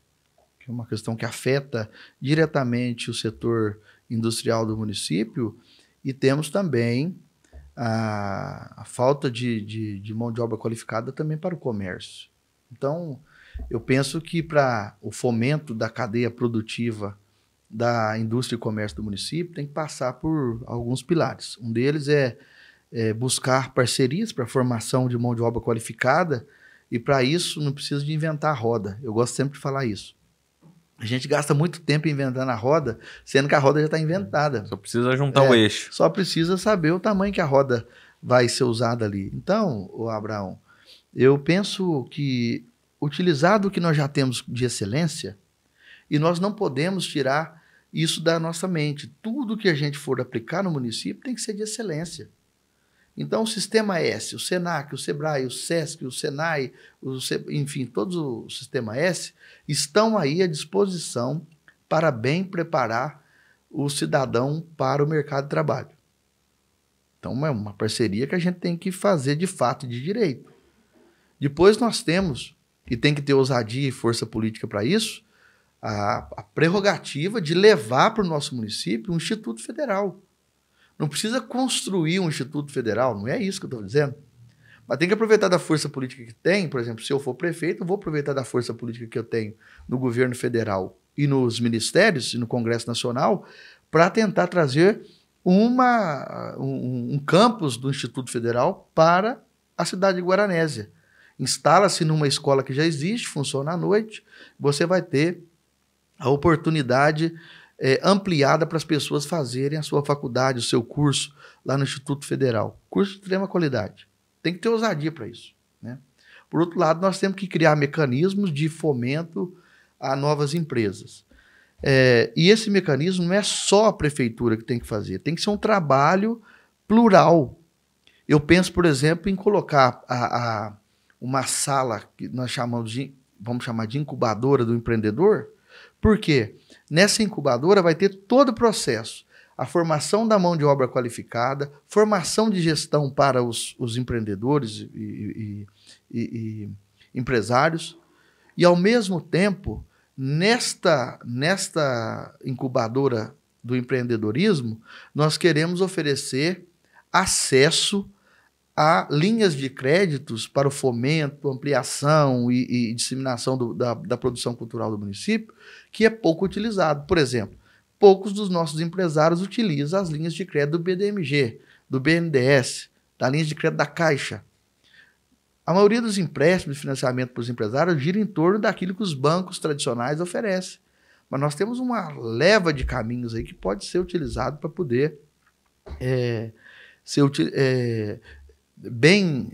[SPEAKER 2] que é uma questão que afeta diretamente o setor industrial do município, e temos também a falta de mão de obra qualificada também para o comércio. Então, eu penso que para o fomento da cadeia produtiva da indústria e comércio do município tem que passar por alguns pilares. Um deles é buscar parcerias para a formação de mão de obra qualificada, e para isso não precisa de inventar a roda. Eu gosto sempre de falar isso. A gente gasta muito tempo inventando a roda, sendo que a roda já está inventada.
[SPEAKER 1] Só precisa juntar o eixo.
[SPEAKER 2] Só precisa saber o tamanho que a roda vai ser usada ali. Então, Abraão, eu penso que utilizado o que nós já temos de excelência, e nós não podemos tirar isso da nossa mente. Tudo que a gente for aplicar no município tem que ser de excelência. Então, o Sistema S, o SENAC, o SEBRAE, o SESC, o SENAI, enfim, todos o Sistema S estão aí à disposição para bem preparar o cidadão para o mercado de trabalho. Então, é uma parceria que a gente tem que fazer de fato e de direito. Depois nós temos, e tem que ter ousadia e força política para isso, a prerrogativa de levar para o nosso município um Instituto Federal. Não precisa construir um Instituto Federal, não é isso que eu estou dizendo. Mas tem que aproveitar da força política que tem. Por exemplo, se eu for prefeito, eu vou aproveitar da força política que eu tenho no governo federal e nos ministérios e no Congresso Nacional para tentar trazer um campus do Instituto Federal para a cidade de Guaranésia. Instala-se numa escola que já existe, funciona à noite, você vai ter a oportunidade ampliada para as pessoas fazerem a sua faculdade, o seu curso lá no Instituto Federal. Curso de extrema qualidade. Tem que ter ousadia para isso, né? Por outro lado, nós temos que criar mecanismos de fomento a novas empresas. E esse mecanismo não é só a prefeitura que tem que fazer, tem que ser um trabalho plural. Eu penso, por exemplo, em colocar uma sala que nós vamos chamar de incubadora do empreendedor. Por quê? Nessa incubadora vai ter todo o processo. A formação da mão de obra qualificada, formação de gestão para os empreendedores e empresários. E, ao mesmo tempo, nesta incubadora do empreendedorismo, nós queremos oferecer acesso a linhas de créditos para o fomento, ampliação e disseminação da produção cultural do município, que é pouco utilizado. Por exemplo, poucos dos nossos empresários utilizam as linhas de crédito do BDMG, do BNDES, das linhas de crédito da Caixa. A maioria dos empréstimos de financiamento para os empresários gira em torno daquilo que os bancos tradicionais oferecem. Mas nós temos uma leva de caminhos aí que pode ser utilizado para poder bem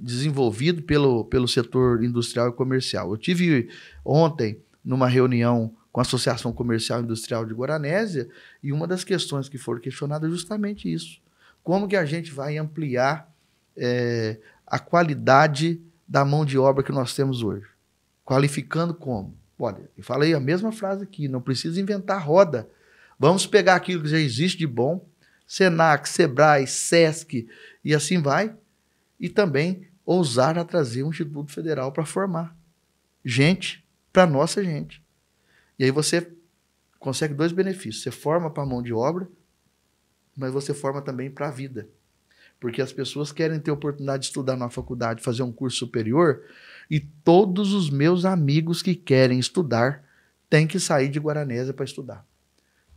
[SPEAKER 2] desenvolvido pelo setor industrial e comercial. Eu tive ontem numa reunião com a Associação Comercial e Industrial de Guaranésia, e uma das questões que foram questionadas é justamente isso. Como que a gente vai ampliar a qualidade da mão de obra que nós temos hoje? Qualificando como? Olha, eu falei a mesma frase aqui, não precisa inventar roda. Vamos pegar aquilo que já existe de bom, SENAC, SEBRAE, SESC, e assim vai, e também ousar a trazer um Instituto Federal para formar gente, para nossa gente. E aí você consegue dois benefícios. Você forma para a mão de obra, mas você forma também para a vida. Porque as pessoas querem ter oportunidade de estudar na faculdade, fazer um curso superior, e todos os meus amigos que querem estudar têm que sair de Guaranésia para estudar.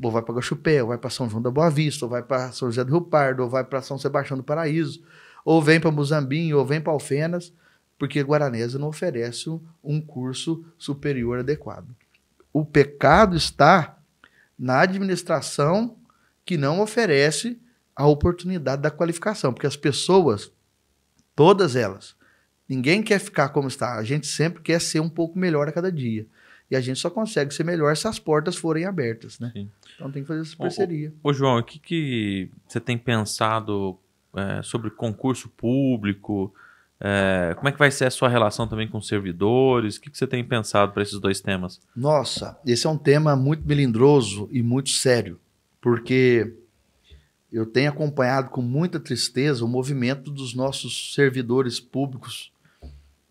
[SPEAKER 2] Ou vai para Guaxupé, ou vai para São João da Boa Vista, ou vai para São José do Rio Pardo, ou vai para São Sebastião do Paraíso, ou vem para Muzambinho, ou vem para Alfenas, porque Guaranésia não oferece um curso superior adequado. O pecado está na administração que não oferece a oportunidade da qualificação, porque as pessoas, todas elas, ninguém quer ficar como está, a gente sempre quer ser um pouco melhor a cada dia. E a gente só consegue ser melhor se as portas forem abertas, né? Sim. Então tem que fazer essa parceria.
[SPEAKER 1] Ô João, o que você tem pensado sobre concurso público? Como é que vai ser a sua relação também com os servidores? O que você tem pensado para esses dois temas?
[SPEAKER 2] Nossa, esse é um tema muito melindroso e muito sério, porque eu tenho acompanhado com muita tristeza o movimento dos nossos servidores públicos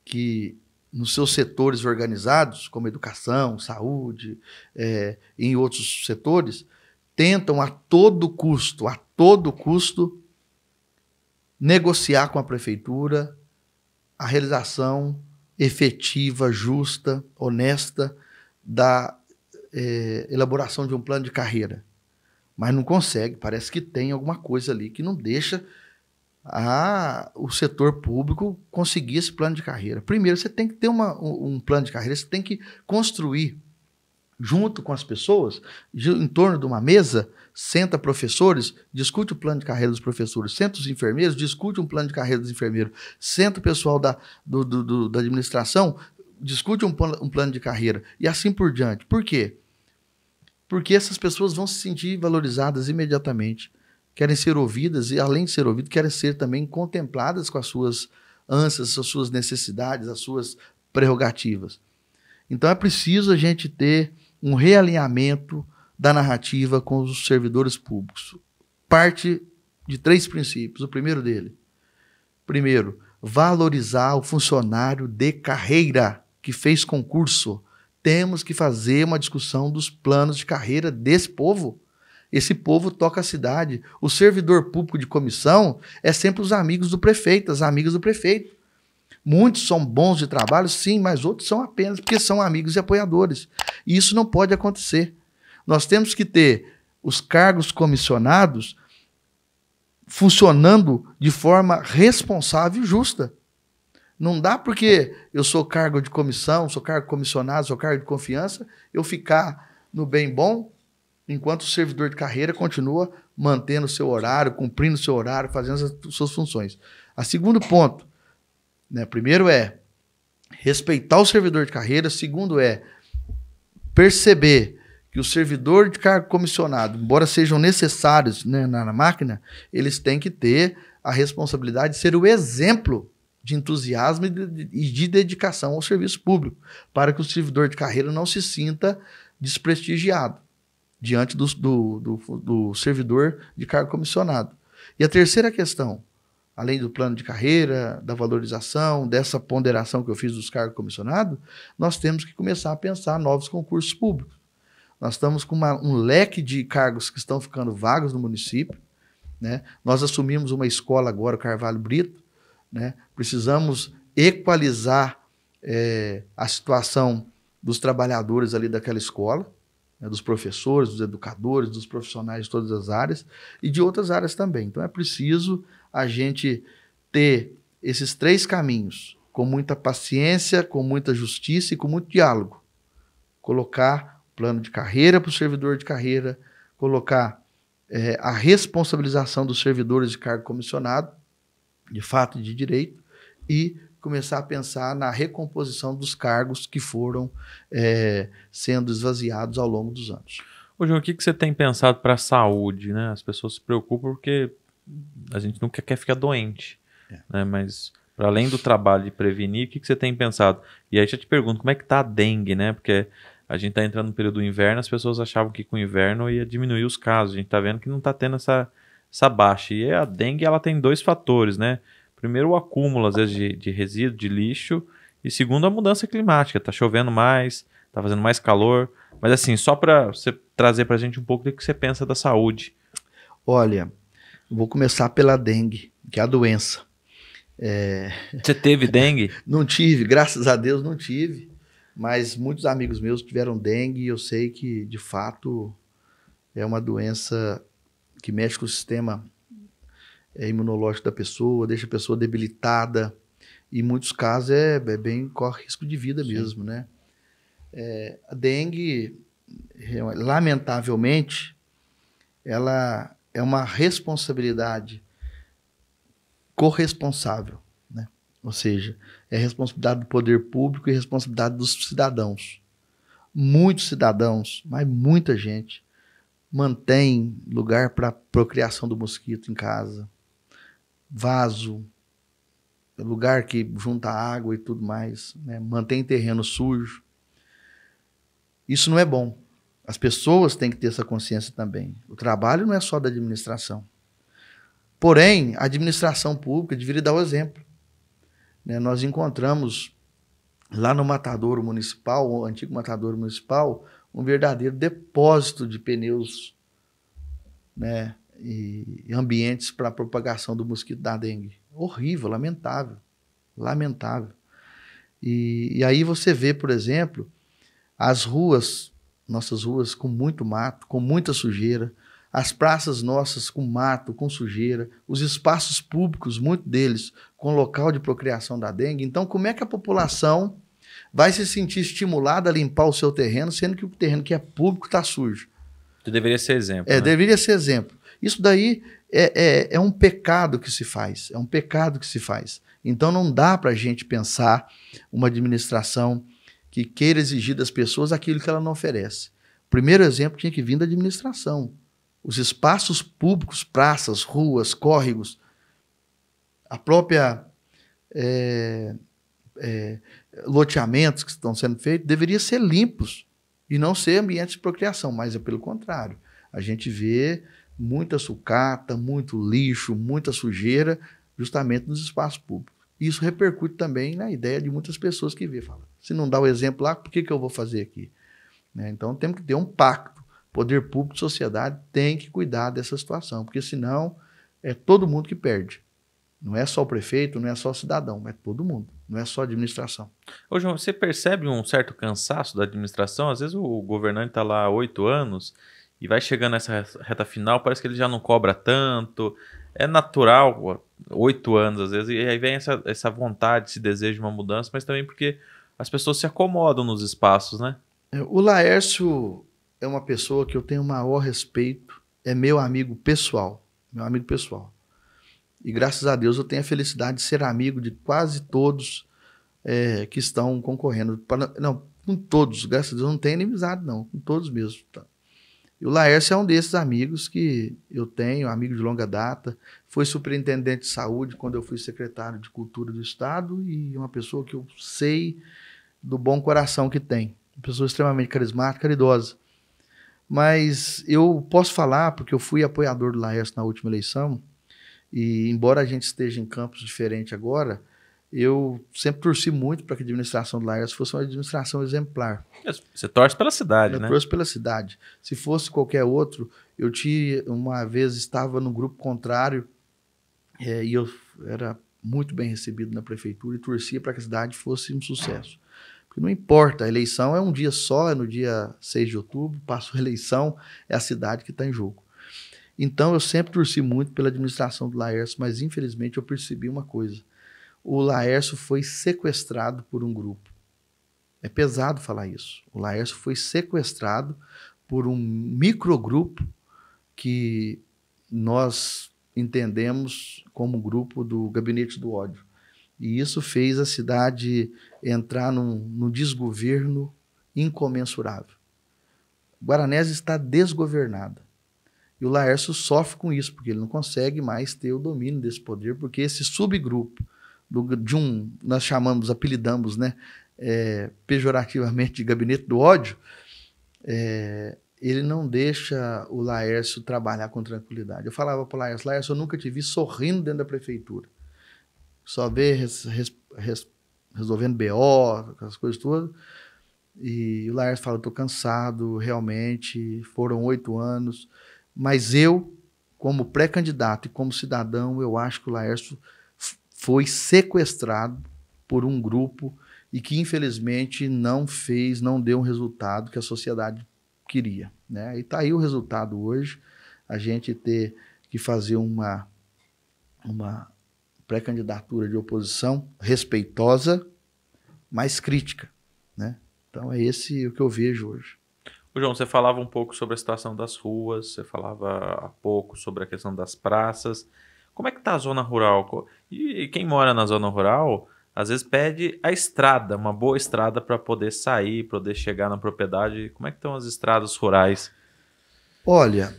[SPEAKER 2] que, nos seus setores organizados, como educação, saúde, em outros setores, tentam a todo custo, negociar com a prefeitura a realização efetiva, justa, honesta da elaboração de um plano de carreira. Mas não consegue, parece que tem alguma coisa ali que não deixa o setor público conseguir esse plano de carreira. Primeiro, você tem que ter um plano de carreira, você tem que construir junto com as pessoas, em torno de uma mesa, senta professores, discute o plano de carreira dos professores, senta os enfermeiros, discute um plano de carreira dos enfermeiros, senta o pessoal da administração, discute um plano de carreira, e assim por diante. Por quê? Porque essas pessoas vão se sentir valorizadas imediatamente, querem ser ouvidas e, além de ser ouvidas, querem ser também contempladas com as suas ânsias, as suas necessidades, as suas prerrogativas. Então é preciso a gente ter um realinhamento da narrativa com os servidores públicos. Parte de 3 princípios. O primeiro dele. Primeiro, valorizar o funcionário de carreira que fez concurso. Temos que fazer uma discussão dos planos de carreira desse povo. Esse povo toca a cidade. O servidor público de comissão é sempre os amigos do prefeito, as amigas do prefeito. Muitos são bons de trabalho, sim, mas outros são apenas porque são amigos e apoiadores. E isso não pode acontecer. Nós temos que ter os cargos comissionados funcionando de forma responsável e justa. Não dá porque eu sou cargo de comissão, sou cargo comissionado, sou cargo de confiança, eu ficar no bem bom, enquanto o servidor de carreira continua mantendo o seu horário, cumprindo o seu horário, fazendo as suas funções. A segundo ponto, né, primeiro é respeitar o servidor de carreira, segundo é perceber que o servidor de cargo comissionado, embora sejam necessários, né, na máquina, eles têm que ter a responsabilidade de ser o exemplo de entusiasmo e de dedicação ao serviço público, para que o servidor de carreira não se sinta desprestigiado diante do servidor de cargo comissionado. E a terceira questão, além do plano de carreira, da valorização, dessa ponderação que eu fiz dos cargos comissionados, nós temos que começar a pensar novos concursos públicos. Nós estamos com um leque de cargos que estão ficando vagos no município, né? Nós assumimos uma escola agora, o Carvalho Brito, né? Precisamos equalizar a situação dos trabalhadores ali daquela escola, né? Dos professores, dos educadores, dos profissionais de todas as áreas e de outras áreas também. Então é preciso a gente ter esses 3 caminhos, com muita paciência, com muita justiça e com muito diálogo. Colocar plano de carreira para o servidor de carreira, colocar a responsabilização dos servidores de cargo comissionado, de fato e de direito, e começar a pensar na recomposição dos cargos que foram sendo esvaziados ao longo dos anos.
[SPEAKER 1] Ô, João, o que você tem pensado para a saúde, né? As pessoas se preocupam porque a gente nunca quer ficar doente, né? Mas para além do trabalho de prevenir, o que você tem pensado? E aí eu te pergunto, como é que tá a dengue, né? Porque a gente está entrando no período do inverno, as pessoas achavam que com o inverno ia diminuir os casos. A gente está vendo que não está tendo essa baixa. E a dengue ela tem 2 fatores, né? Primeiro, o acúmulo, às vezes, de resíduo, de lixo. E segundo, a mudança climática. Está chovendo mais, está fazendo mais calor. Mas assim, só para você trazer para a gente um pouco do que você pensa da saúde.
[SPEAKER 2] Olha, vou começar pela dengue, que é a doença.
[SPEAKER 1] Você teve dengue?
[SPEAKER 2] Não tive, graças a Deus não tive. Mas muitos amigos meus tiveram dengue e eu sei que, de fato, é uma doença que mexe com o sistema imunológico da pessoa, deixa a pessoa debilitada. E em muitos casos corre risco de vida mesmo, né? A dengue, lamentavelmente, ela é uma responsabilidade corresponsável, né? Ou seja, é responsabilidade do poder público e responsabilidade dos cidadãos. Muitos cidadãos, mas muita gente, mantém lugar para procriação do mosquito em casa, vaso, lugar que junta água e tudo mais, né? Mantém terreno sujo. Isso não é bom. As pessoas têm que ter essa consciência também. O trabalho não é só da administração. Porém, a administração pública deveria dar o exemplo, né? Nós encontramos lá no matadouro municipal, o antigo matadouro municipal, um verdadeiro depósito de pneus, né? E ambientes para a propagação do mosquito da dengue. Horrível, lamentável. Lamentável. E aí você vê, por exemplo, as ruas, nossas ruas com muito mato, com muita sujeira, as praças nossas com mato, com sujeira, os espaços públicos, muitos deles com local de procriação da dengue. Então, como é que a população vai se sentir estimulada a limpar o seu terreno, sendo que o terreno que é público está sujo?
[SPEAKER 1] Tu deveria ser exemplo.
[SPEAKER 2] Né? Deveria ser exemplo. Isso daí é um pecado que se faz. É um pecado que se faz. Então, não dá para a gente pensar uma administração que queira exigir das pessoas aquilo que ela não oferece. O primeiro exemplo tinha que vir da administração. Os espaços públicos, praças, ruas, córregos, a própria loteamentos que estão sendo feitos, deveriam ser limpos e não ser ambientes de procriação, mas é pelo contrário. A gente vê muita sucata, muito lixo, muita sujeira, justamente nos espaços públicos. Isso repercute também na ideia de muitas pessoas que vê, falam, se não dá o exemplo lá, por que eu vou fazer aqui? Né? Então temos que ter um pacto. Poder público e sociedade tem que cuidar dessa situação, porque senão é todo mundo que perde. Não é só o prefeito, não é só o cidadão, é todo mundo, não é só a administração.
[SPEAKER 1] Ô, João, você percebe um certo cansaço da administração? Às vezes o governante está lá há 8 anos e vai chegando nessa reta final, parece que ele já não cobra tanto. É natural, 8 anos às vezes, e aí vem essa vontade, esse desejo de uma mudança, mas também porque as pessoas se acomodam nos espaços, né?
[SPEAKER 2] O Laércio é uma pessoa que eu tenho o maior respeito, é meu amigo pessoal, E graças a Deus eu tenho a felicidade de ser amigo de quase todos que estão concorrendo. Não, com todos, graças a Deus eu não tenho inimizade não, com todos mesmo. Tá? E o Laércio é um desses amigos que eu tenho, amigo de longa data, foi superintendente de saúde quando eu fui secretário de Cultura do Estado e uma pessoa que eu sei do bom coração que tem, uma pessoa extremamente carismática, caridosa. Mas eu posso falar, porque eu fui apoiador do Laércio na última eleição, e embora a gente esteja em campos diferentes agora, eu sempre torci muito para que a administração do Laércio fosse uma administração exemplar.
[SPEAKER 1] Você torce pela cidade, né?
[SPEAKER 2] Eu torço pela cidade. Se fosse qualquer outro, uma vez estava no grupo contrário e eu era muito bem recebido na prefeitura e torcia para que a cidade fosse um sucesso. Porque não importa, a eleição é um dia só, é no dia 6 de outubro, passou a eleição, é a cidade que está em jogo. Então eu sempre torci muito pela administração do Laércio, mas infelizmente eu percebi uma coisa. O Laércio foi sequestrado por um grupo. É pesado falar isso. O Laércio foi sequestrado por um microgrupo que nós entendemos como grupo do Gabinete do Ódio. E isso fez a cidade entrar num desgoverno incomensurável. Guaranésia está desgovernada. E o Laércio sofre com isso, porque ele não consegue mais ter o domínio desse poder, porque esse subgrupo nós apelidamos, né, pejorativamente de Gabinete do Ódio, ele não deixa o Laércio trabalhar com tranquilidade. Eu falava para o Laércio, eu nunca te vi sorrindo dentro da prefeitura. Só vê resolvendo BO, aquelas coisas todas. E o Laércio fala, estou cansado, realmente, foram 8 anos. Mas eu, como pré-candidato e como cidadão, eu acho que o Laércio foi sequestrado por um grupo e que, infelizmente, não deu um resultado que a sociedade queria. Né? E está aí o resultado hoje, a gente ter que fazer uma uma pré-candidatura de oposição respeitosa, mas crítica, né? Então é esse o que eu vejo hoje.
[SPEAKER 1] Ô, João, você falava um pouco sobre a situação das ruas, você falava há pouco sobre a questão das praças. Como é que tá a zona rural? E quem mora na zona rural, às vezes pede a estrada, uma boa estrada para poder sair, poder chegar na propriedade. Como é que estão as estradas rurais?
[SPEAKER 2] Olha,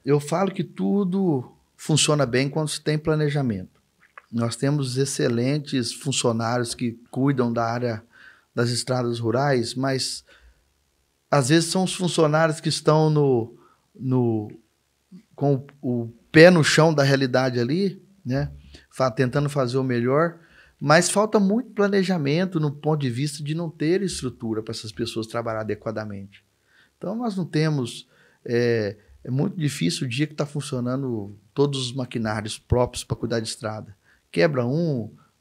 [SPEAKER 2] eu falo que tudo funciona bem quando se tem planejamento. Nós temos excelentes funcionários que cuidam da área das estradas rurais, mas às vezes são os funcionários que estão com o pé no chão da realidade ali, né? Tentando fazer o melhor, mas falta muito planejamento no ponto de vista de não ter estrutura para essas pessoas trabalhar adequadamente. Então nós não temos... É muito difícil o dia que está funcionando todos os maquinários próprios para cuidar de estrada. Quebra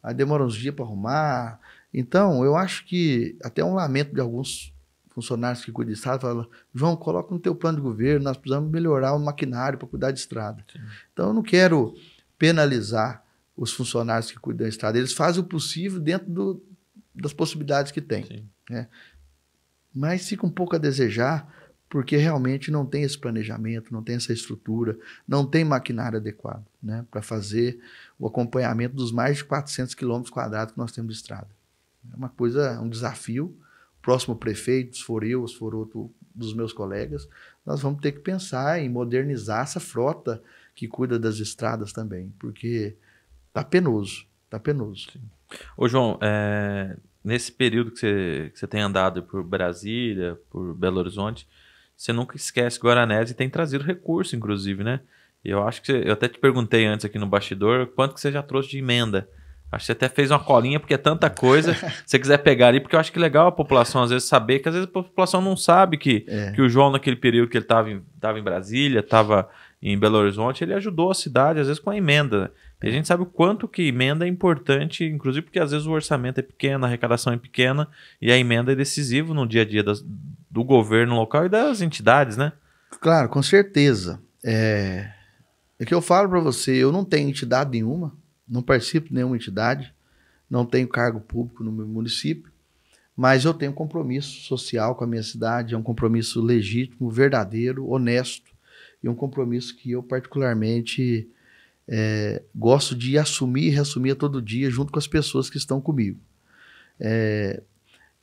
[SPEAKER 2] aí demora uns dias para arrumar. Então, eu acho que até um lamento de alguns funcionários que cuidam de estrada, falam: João, coloca no teu plano de governo, nós precisamos melhorar o maquinário para cuidar de estrada. Sim. Então, eu não quero penalizar os funcionários que cuidam da estrada. Eles fazem o possível dentro das possibilidades que têm. Né? Mas fica um pouco a desejar, porque realmente não tem esse planejamento, não tem essa estrutura, não tem maquinário adequado, né, para fazer o acompanhamento dos mais de 400 quilômetros quadrados que nós temos de estrada. É uma coisa, um desafio. O próximo prefeito, se for eu, se for outro dos meus colegas, nós vamos ter que pensar em modernizar essa frota que cuida das estradas também, porque está penoso, está penoso.
[SPEAKER 1] Sim. Ô, João, nesse período que você tem andado por Brasília, por Belo Horizonte, você nunca esquece Guaranésia e tem trazido recurso, inclusive, né? E eu acho que eu até te perguntei antes aqui no bastidor quanto que você já trouxe de emenda. Acho que você até fez uma colinha, porque é tanta coisa. Se você quiser pegar ali, porque eu acho que é legal a população às vezes saber, que às vezes a população não sabe que o João, naquele período que ele estava em Brasília, estava em Belo Horizonte, ele ajudou a cidade, às vezes com a emenda. E a gente sabe o quanto que emenda é importante, inclusive porque às vezes o orçamento é pequeno, a arrecadação é pequena, e a emenda é decisiva no dia a dia do governo local e das entidades, né?
[SPEAKER 2] Claro, com certeza. É que eu falo para você, eu não tenho entidade nenhuma, não participo de nenhuma entidade, não tenho cargo público no meu município, mas eu tenho um compromisso social com a minha cidade, é um compromisso legítimo, verdadeiro, honesto, e um compromisso que eu particularmente gosto de assumir e reassumir todo dia junto com as pessoas que estão comigo.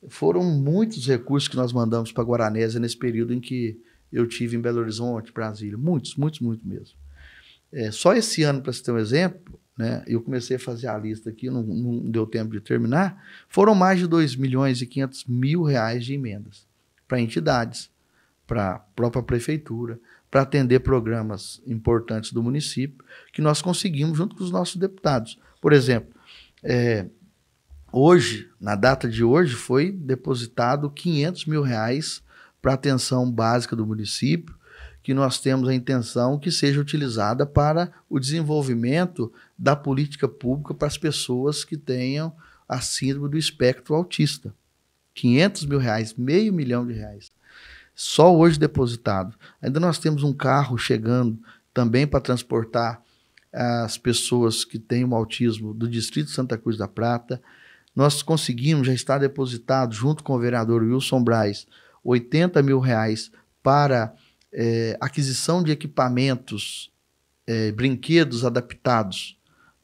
[SPEAKER 2] Foram muitos recursos que nós mandamos para Guaranésia nesse período em que eu tive em Belo Horizonte, Brasília. Muitos mesmo. Só esse ano, para você ter um exemplo, né, eu comecei a fazer a lista aqui, não deu tempo de terminar, foram mais de R$2.500.000 de emendas para entidades, para a própria prefeitura, para atender programas importantes do município, que nós conseguimos junto com os nossos deputados. Por exemplo, hoje, na data de hoje, foi depositado R$500.000 para a atenção básica do município, que nós temos a intenção que seja utilizada para o desenvolvimento da política pública para as pessoas que tenham a síndrome do espectro autista. R$500.000, R$500 mil, só hoje depositado. Ainda nós temos um carro chegando também para transportar as pessoas que têm o autismo do Distrito de Santa Cruz da Prata. Nós conseguimos, já está depositado, junto com o vereador Wilson Braz, R$80 mil para aquisição de equipamentos, brinquedos adaptados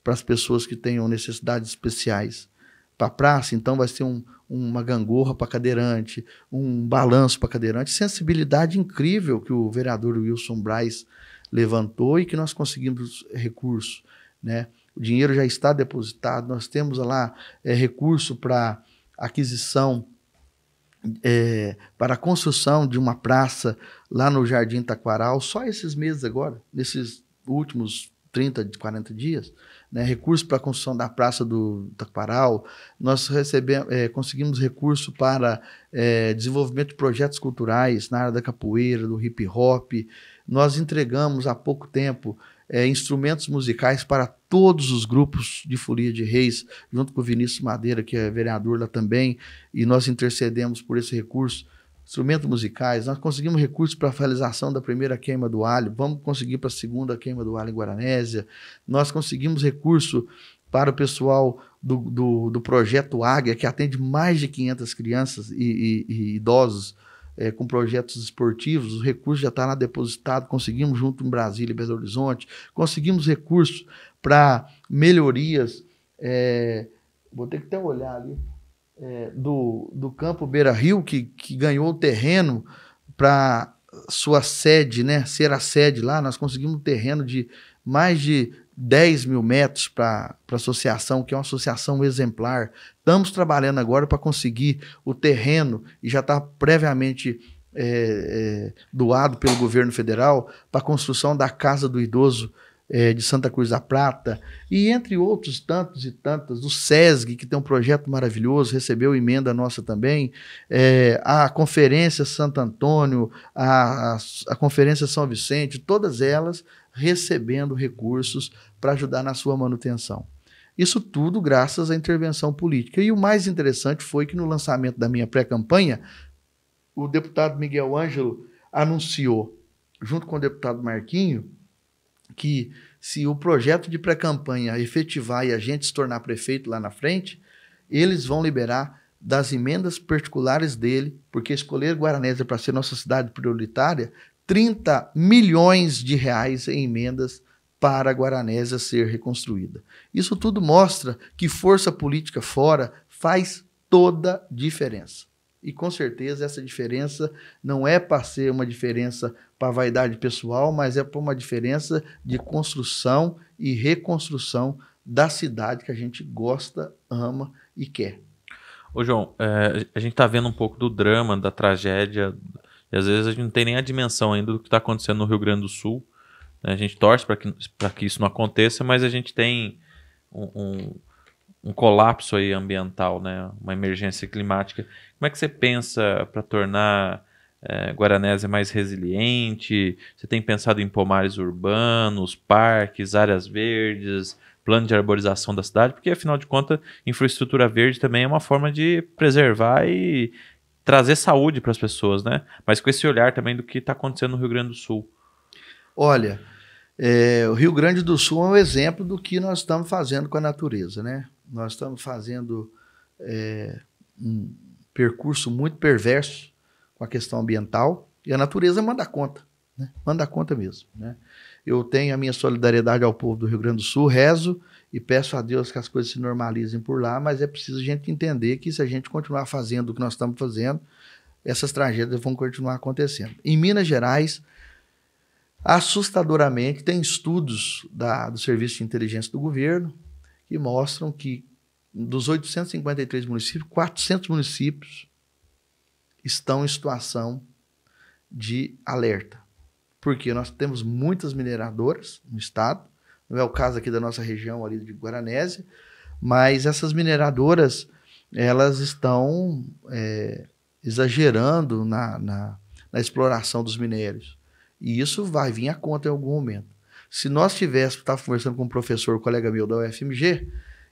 [SPEAKER 2] para as pessoas que tenham necessidades especiais. Para a praça, então, vai ser uma gangorra para cadeirante, um balanço para cadeirante, sensibilidade incrível que o vereador Wilson Braz levantou e que nós conseguimos recurso, né? O dinheiro já está depositado, nós temos lá recurso para aquisição, para a construção de uma praça lá no Jardim Taquaral, só esses meses agora, nesses últimos 30, 40 dias, né, recurso para a construção da Praça do Taquaral, nós conseguimos recurso para desenvolvimento de projetos culturais na área da capoeira, do hip hop, nós entregamos há pouco tempo instrumentos musicais para todos os grupos de Folia de Reis, junto com o Vinícius Madeira, que é vereador lá também, e nós intercedemos por esse recurso instrumentos musicais, nós conseguimos recursos para a realização da primeira queima do alho, vamos conseguir para a segunda queima do alho em Guaranésia, nós conseguimos recurso para o pessoal do projeto Águia, que atende mais de 500 crianças e idosos com projetos esportivos, o recurso já está lá depositado, conseguimos junto em Brasília e Belo Horizonte, conseguimos recursos para melhorias, vou ter que até olhar ali, do Campo Beira Rio, que ganhou o terreno para sua sede, né, ser a sede lá, nós conseguimos um terreno de mais de 10 mil metros para a associação, que é uma associação exemplar. Estamos trabalhando agora para conseguir o terreno, e já está previamente doado pelo governo federal, para a construção da Casa do Idoso de Santa Cruz da Prata, e entre outros tantos e tantas, do SESG, que tem um projeto maravilhoso, recebeu emenda nossa também, a Conferência Santo Antônio, a Conferência São Vicente, todas elas recebendo recursos para ajudar na sua manutenção. Isso tudo graças à intervenção política. E o mais interessante foi que no lançamento da minha pré-campanha, o deputado Miguel Ângelo anunciou, junto com o deputado Marquinho, que se o projeto de pré-campanha efetivar e a gente se tornar prefeito lá na frente, eles vão liberar das emendas particulares dele, porque escolher Guaranésia para ser nossa cidade prioritária, 30 milhões de reais em emendas para Guaranésia ser reconstruída. Isso tudo mostra que força política fora faz toda diferença. E com certeza essa diferença não é para ser uma diferença para vaidade pessoal, mas é para uma diferença de construção e reconstrução da cidade que a gente gosta, ama e quer.
[SPEAKER 1] Ô João, a gente está vendo um pouco do drama, da tragédia, e às vezes a gente não tem nem a dimensão ainda do que está acontecendo no Rio Grande do Sul. A gente torce para que isso não aconteça, mas a gente tem um colapso aí ambiental, né? Uma emergência climática. Como é que você pensa para tornar Guaranésia mais resiliente? Você tem pensado em pomares urbanos, parques, áreas verdes, plano de arborização da cidade? Porque, afinal de contas, infraestrutura verde também é uma forma de preservar e trazer saúde para as pessoas, né? Mas com esse olhar também do que está acontecendo no Rio Grande do Sul.
[SPEAKER 2] Olha, o Rio Grande do Sul é um exemplo do que nós estamos fazendo com a natureza, né? Nós estamos fazendo um percurso muito perverso com a questão ambiental, e a natureza manda conta, né? Manda conta mesmo, né? Eu tenho a minha solidariedade ao povo do Rio Grande do Sul, rezo e peço a Deus que as coisas se normalizem por lá, mas é preciso a gente entender que se a gente continuar fazendo o que nós estamos fazendo, essas tragédias vão continuar acontecendo. Em Minas Gerais, assustadoramente, tem estudos do Serviço de Inteligência do Governo que mostram que dos 853 municípios, 400 municípios estão em situação de alerta. Porque nós temos muitas mineradoras no estado, não é o caso aqui da nossa região ali de Guaranésia, mas essas mineradoras, elas estão exagerando na exploração dos minérios. E isso vai vir à conta em algum momento. Se nós tivéssemos, estava conversando com um professor, um colega meu da UFMG,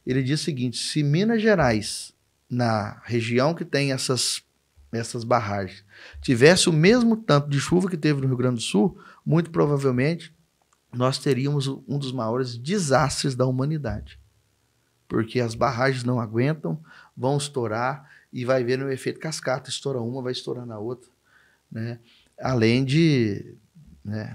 [SPEAKER 2] ele disse o seguinte: se Minas Gerais, na região que tem essas barragens, tivesse o mesmo tanto de chuva que teve no Rio Grande do Sul, muito provavelmente nós teríamos um dos maiores desastres da humanidade. Porque as barragens não aguentam, vão estourar e vai ver no efeito cascata, estoura uma, vai estourar na outra, né? Além de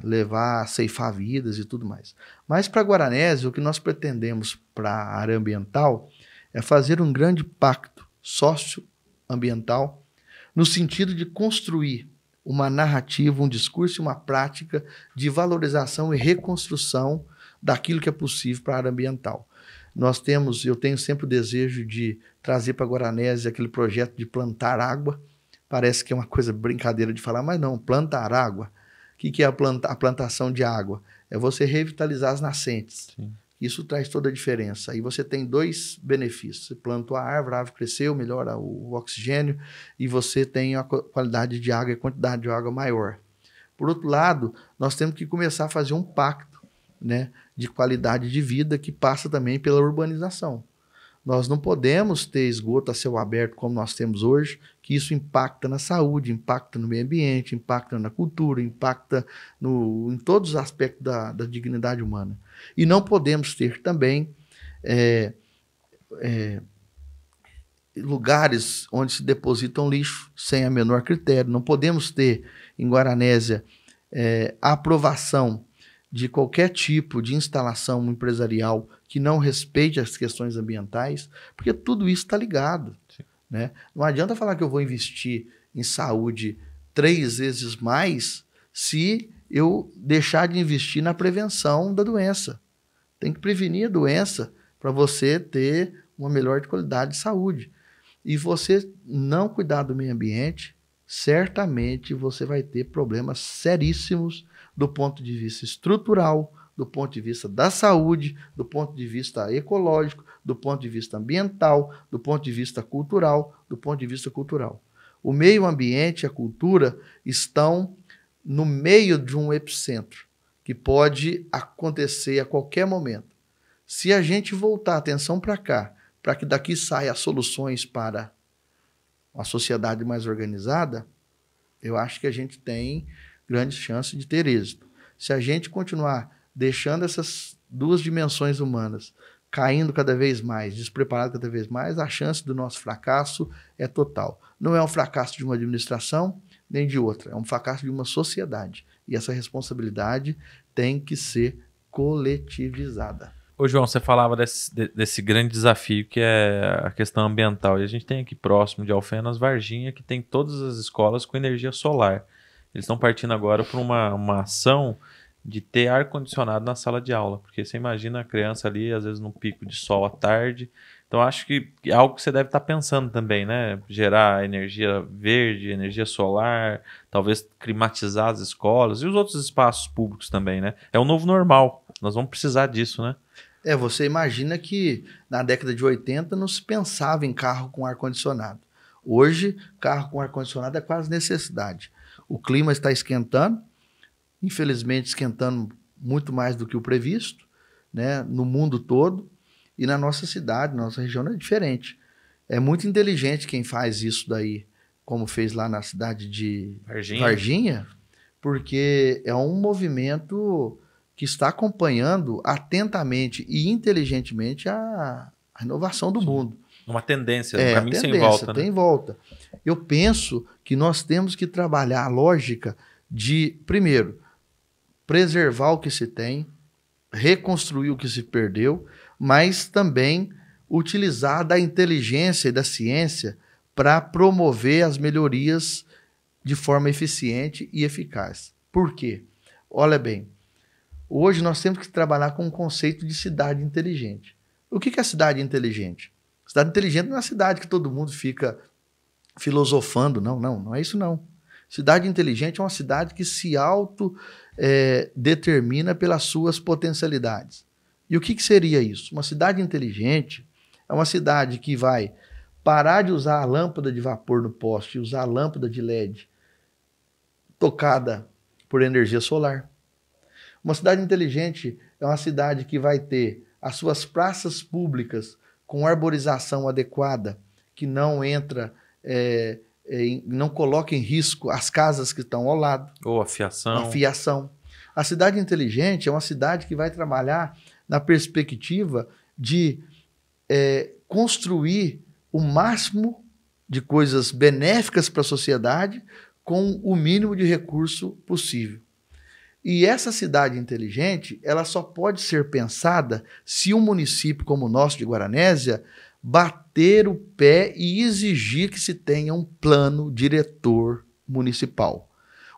[SPEAKER 2] levar a ceifar vidas e tudo mais. Mas para Guaranésia, o que nós pretendemos para a área ambiental é fazer um grande pacto socioambiental no sentido de construir uma narrativa, um discurso e uma prática de valorização e reconstrução daquilo que é possível para a área ambiental. Eu tenho sempre o desejo de trazer para Guaranésia aquele projeto de plantar água. Parece que é uma coisa brincadeira de falar, mas não, plantar água. O que é a plantação de água? É você revitalizar as nascentes. Sim. Isso traz toda a diferença. Aí você tem dois benefícios. Você plantou a árvore cresceu, melhora o oxigênio e você tem a qualidade de água e a quantidade de água maior. Por outro lado, nós temos que começar a fazer um pacto, né, de qualidade de vida que passa também pela urbanização. Nós não podemos ter esgoto a céu aberto como nós temos hoje, que isso impacta na saúde, impacta no meio ambiente, impacta na cultura, impacta em todos os aspectos da dignidade humana. E não podemos ter também lugares onde se depositam lixo sem a menor critério. Não podemos ter em Guaranésia a aprovação de qualquer tipo de instalação empresarial que não respeite as questões ambientais, porque tudo isso está ligado. Né? Não adianta falar que eu vou investir em saúde 3 vezes mais se eu deixar de investir na prevenção da doença. Tem que prevenir a doença para você ter uma melhor qualidade de saúde. E você não cuidar do meio ambiente, certamente você vai ter problemas seríssimos do ponto de vista estrutural, do ponto de vista da saúde, do ponto de vista ecológico, do ponto de vista ambiental, do ponto de vista cultural, do ponto de vista cultural. O meio ambiente e a cultura estão no meio de um epicentro, que pode acontecer a qualquer momento. Se a gente voltar a atenção para cá, para que daqui saiam as soluções para uma sociedade mais organizada, eu acho que a gente tem grandes chances de ter êxito. Se a gente continuar deixando essas 2 dimensões humanas caindo cada vez mais, despreparado cada vez mais, a chance do nosso fracasso é total. Não é um fracasso de uma administração, nem de outra, é um fracasso de uma sociedade. E essa responsabilidade tem que ser coletivizada.
[SPEAKER 1] Ô, João, você falava desse grande desafio que é a questão ambiental. E a gente tem aqui próximo de Alfenas, Varginha, que tem todas as escolas com energia solar. Eles estão partindo agora para uma ação de ter ar-condicionado na sala de aula. Porque você imagina a criança ali, às vezes, num pico de sol à tarde. Então, acho que é algo que você deve estar pensando também, né? Gerar energia verde, energia solar, talvez climatizar as escolas e os outros espaços públicos também, né? É o novo normal. Nós vamos precisar disso, né?
[SPEAKER 2] Você imagina que na década de 80 não se pensava em carro com ar-condicionado. Hoje, carro com ar-condicionado é quase necessidade. O clima está esquentando, infelizmente esquentando muito mais do que o previsto, né, no mundo todo, e na nossa cidade, na nossa região é diferente. É muito inteligente quem faz isso daí, como fez lá na cidade de Varginha, porque é um movimento que está acompanhando atentamente e inteligentemente a inovação do mundo.
[SPEAKER 1] Uma tendência, um caminho sem volta.
[SPEAKER 2] Tem volta. Eu penso que nós temos que trabalhar a lógica de, primeiro, preservar o que se tem, reconstruir o que se perdeu, mas também utilizar da inteligência e da ciência para promover as melhorias de forma eficiente e eficaz. Por quê? Olha bem, hoje nós temos que trabalhar com o conceito de cidade inteligente. O que é cidade inteligente? Cidade inteligente não é uma cidade que todo mundo fica filosofando. Não é isso não. Cidade inteligente é uma cidade que se determina pelas suas potencialidades. E o que seria isso? Uma cidade inteligente é uma cidade que vai parar de usar a lâmpada de vapor no poste e usar a lâmpada de LED tocada por energia solar. Uma cidade inteligente é uma cidade que vai ter as suas praças públicas com arborização adequada, que não entra, não coloca em risco as casas que estão ao lado.
[SPEAKER 1] Ou a fiação.
[SPEAKER 2] A cidade inteligente é uma cidade que vai trabalhar na perspectiva de construir o máximo de coisas benéficas para a sociedade com o mínimo de recurso possível. E essa cidade inteligente, ela só pode ser pensada se um município como o nosso de Guaranésia bater o pé e exigir que se tenha um plano diretor municipal.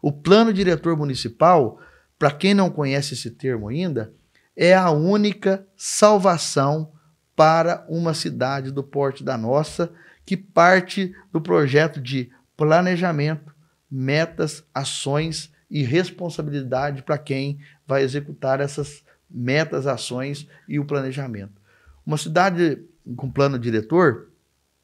[SPEAKER 2] O plano diretor municipal, para quem não conhece esse termo ainda, é a única salvação para uma cidade do porte da nossa, que parte do projeto de planejamento, metas, ações e responsabilidade para quem vai executar essas metas, ações e o planejamento. Uma cidade com plano diretor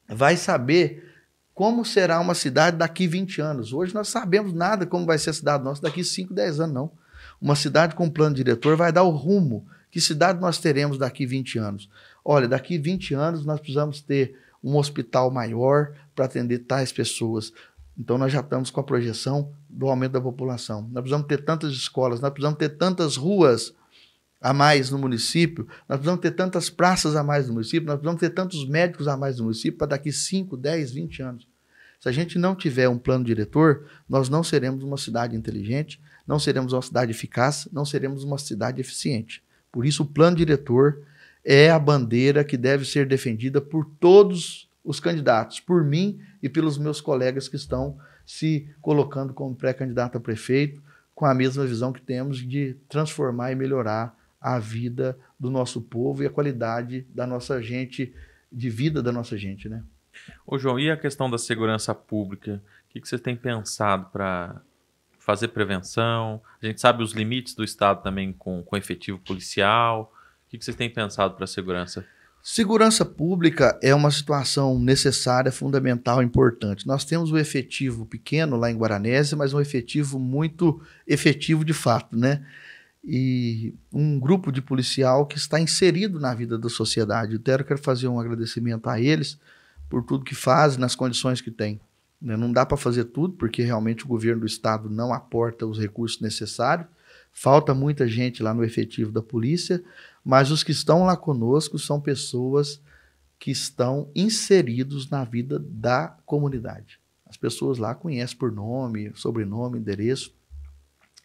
[SPEAKER 2] vai saber como será uma cidade daqui 20 anos. Hoje nós sabemos nada como vai ser a cidade nossa daqui 5, 10 anos, não. Uma cidade com plano diretor vai dar o rumo. Que cidade nós teremos daqui 20 anos? olha, daqui 20 anos nós precisamos ter um hospital maior para atender tais pessoas. Então nós já estamos com a projeção do aumento da população. Nós precisamos ter tantas escolas, nós precisamos ter tantas ruas a mais no município, nós precisamos ter tantas praças a mais no município, nós precisamos ter tantos médicos a mais no município para daqui 5, 10, 20 anos. Se a gente não tiver um plano diretor, nós não seremos uma cidade inteligente, não seremos uma cidade eficaz, não seremos uma cidade eficiente. Por isso, o plano diretor é a bandeira que deve ser defendida por todos os candidatos, por mim e pelos meus colegas que estão se colocando como pré-candidato a prefeito, com a mesma visão que temos de transformar e melhorar a vida do nosso povo e a qualidade da nossa gente, de vida da nossa gente, né?
[SPEAKER 1] Ô, João, e a questão da segurança pública? O que você tem pensado para fazer prevenção? A gente sabe os limites do Estado também com efetivo policial. O que vocês têm pensado para a segurança?
[SPEAKER 2] Segurança pública é uma situação necessária, fundamental, importante. Nós temos um efetivo pequeno lá em Guaranésia, mas um efetivo muito efetivo de fato, né? E um grupo de policial que está inserido na vida da sociedade. Eu quero fazer um agradecimento a eles por tudo que fazem, nas condições que têm. Não dá para fazer tudo, porque realmente o governo do estado não aporta os recursos necessários. Falta muita gente lá no efetivo da polícia, mas os que estão lá conosco são pessoas que estão inseridos na vida da comunidade. As pessoas lá conhecem por nome, sobrenome, endereço.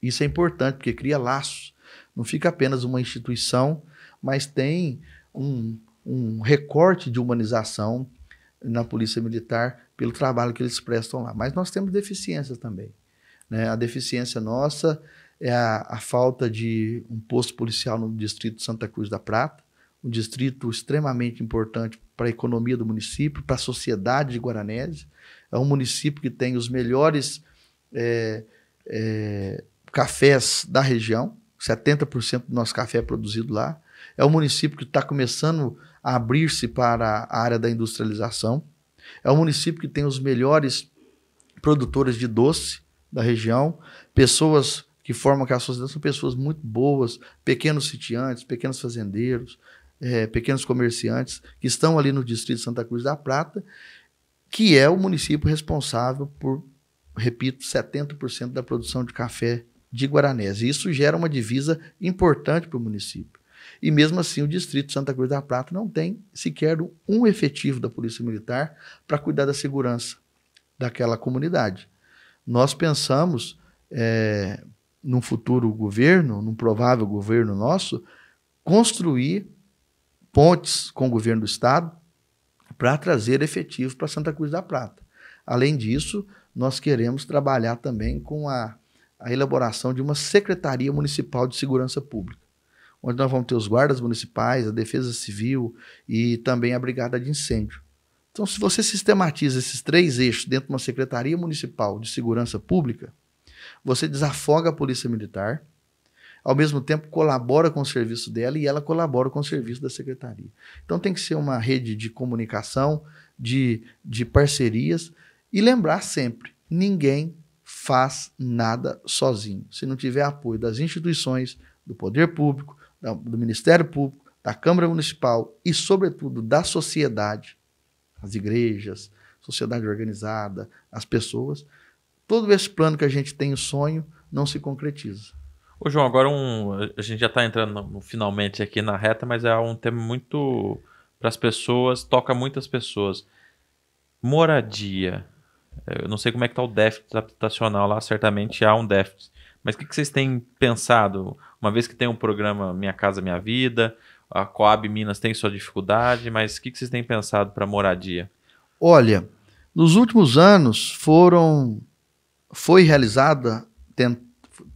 [SPEAKER 2] Isso é importante, porque cria laços. Não fica apenas uma instituição, mas tem um recorte de humanização na Polícia Militar pelo trabalho que eles prestam lá. Mas nós temos deficiências também, né? A deficiência nossa é a falta de um posto policial no distrito de Santa Cruz da Prata, um distrito extremamente importante para a economia do município, para a sociedade de Guaranésia. É um município que tem os melhores cafés da região, 70% do nosso café é produzido lá. É um município que está começando a abrir-se para a área da industrialização. É um município que tem os melhores produtores de doce da região. Pessoas que formam aquela sociedade são pessoas muito boas, pequenos sitiantes, pequenos fazendeiros, pequenos comerciantes, que estão ali no distrito de Santa Cruz da Prata, que é o município responsável por, repito, 70% da produção de café de Guaranésia. Isso gera uma divisa importante para o município. E mesmo assim o distrito de Santa Cruz da Prata não tem sequer um efetivo da Polícia Militar para cuidar da segurança daquela comunidade. Nós pensamos, num futuro governo, num provável governo nosso, construir pontes com o governo do estado para trazer efetivo para Santa Cruz da Prata. Além disso, nós queremos trabalhar também com a elaboração de uma Secretaria Municipal de Segurança Pública, onde nós vamos ter os guardas municipais, a Defesa Civil e também a Brigada de Incêndio. Então, se você sistematiza esses 3 eixos dentro de uma Secretaria Municipal de Segurança Pública, você desafoga a Polícia Militar, ao mesmo tempo colabora com o serviço dela e ela colabora com o serviço da Secretaria. Então tem que ser uma rede de comunicação, de parcerias, e lembrar sempre, ninguém faz nada sozinho. Se não tiver apoio das instituições, do poder público, do Ministério Público, da Câmara Municipal e, sobretudo, da sociedade, as igrejas, sociedade organizada, as pessoas, todo esse plano que a gente tem, o sonho, não se concretiza.
[SPEAKER 1] Ô, João, agora a gente já está entrando finalmente aqui na reta, mas é um tema muito para as pessoas, toca muitas pessoas. Moradia. Eu não sei como é que está o déficit habitacional lá, certamente há um déficit. Mas o que vocês têm pensado? Uma vez que tem um programa Minha Casa Minha Vida, a Coab Minas tem sua dificuldade, mas o que vocês têm pensado para moradia?
[SPEAKER 2] Olha, nos últimos anos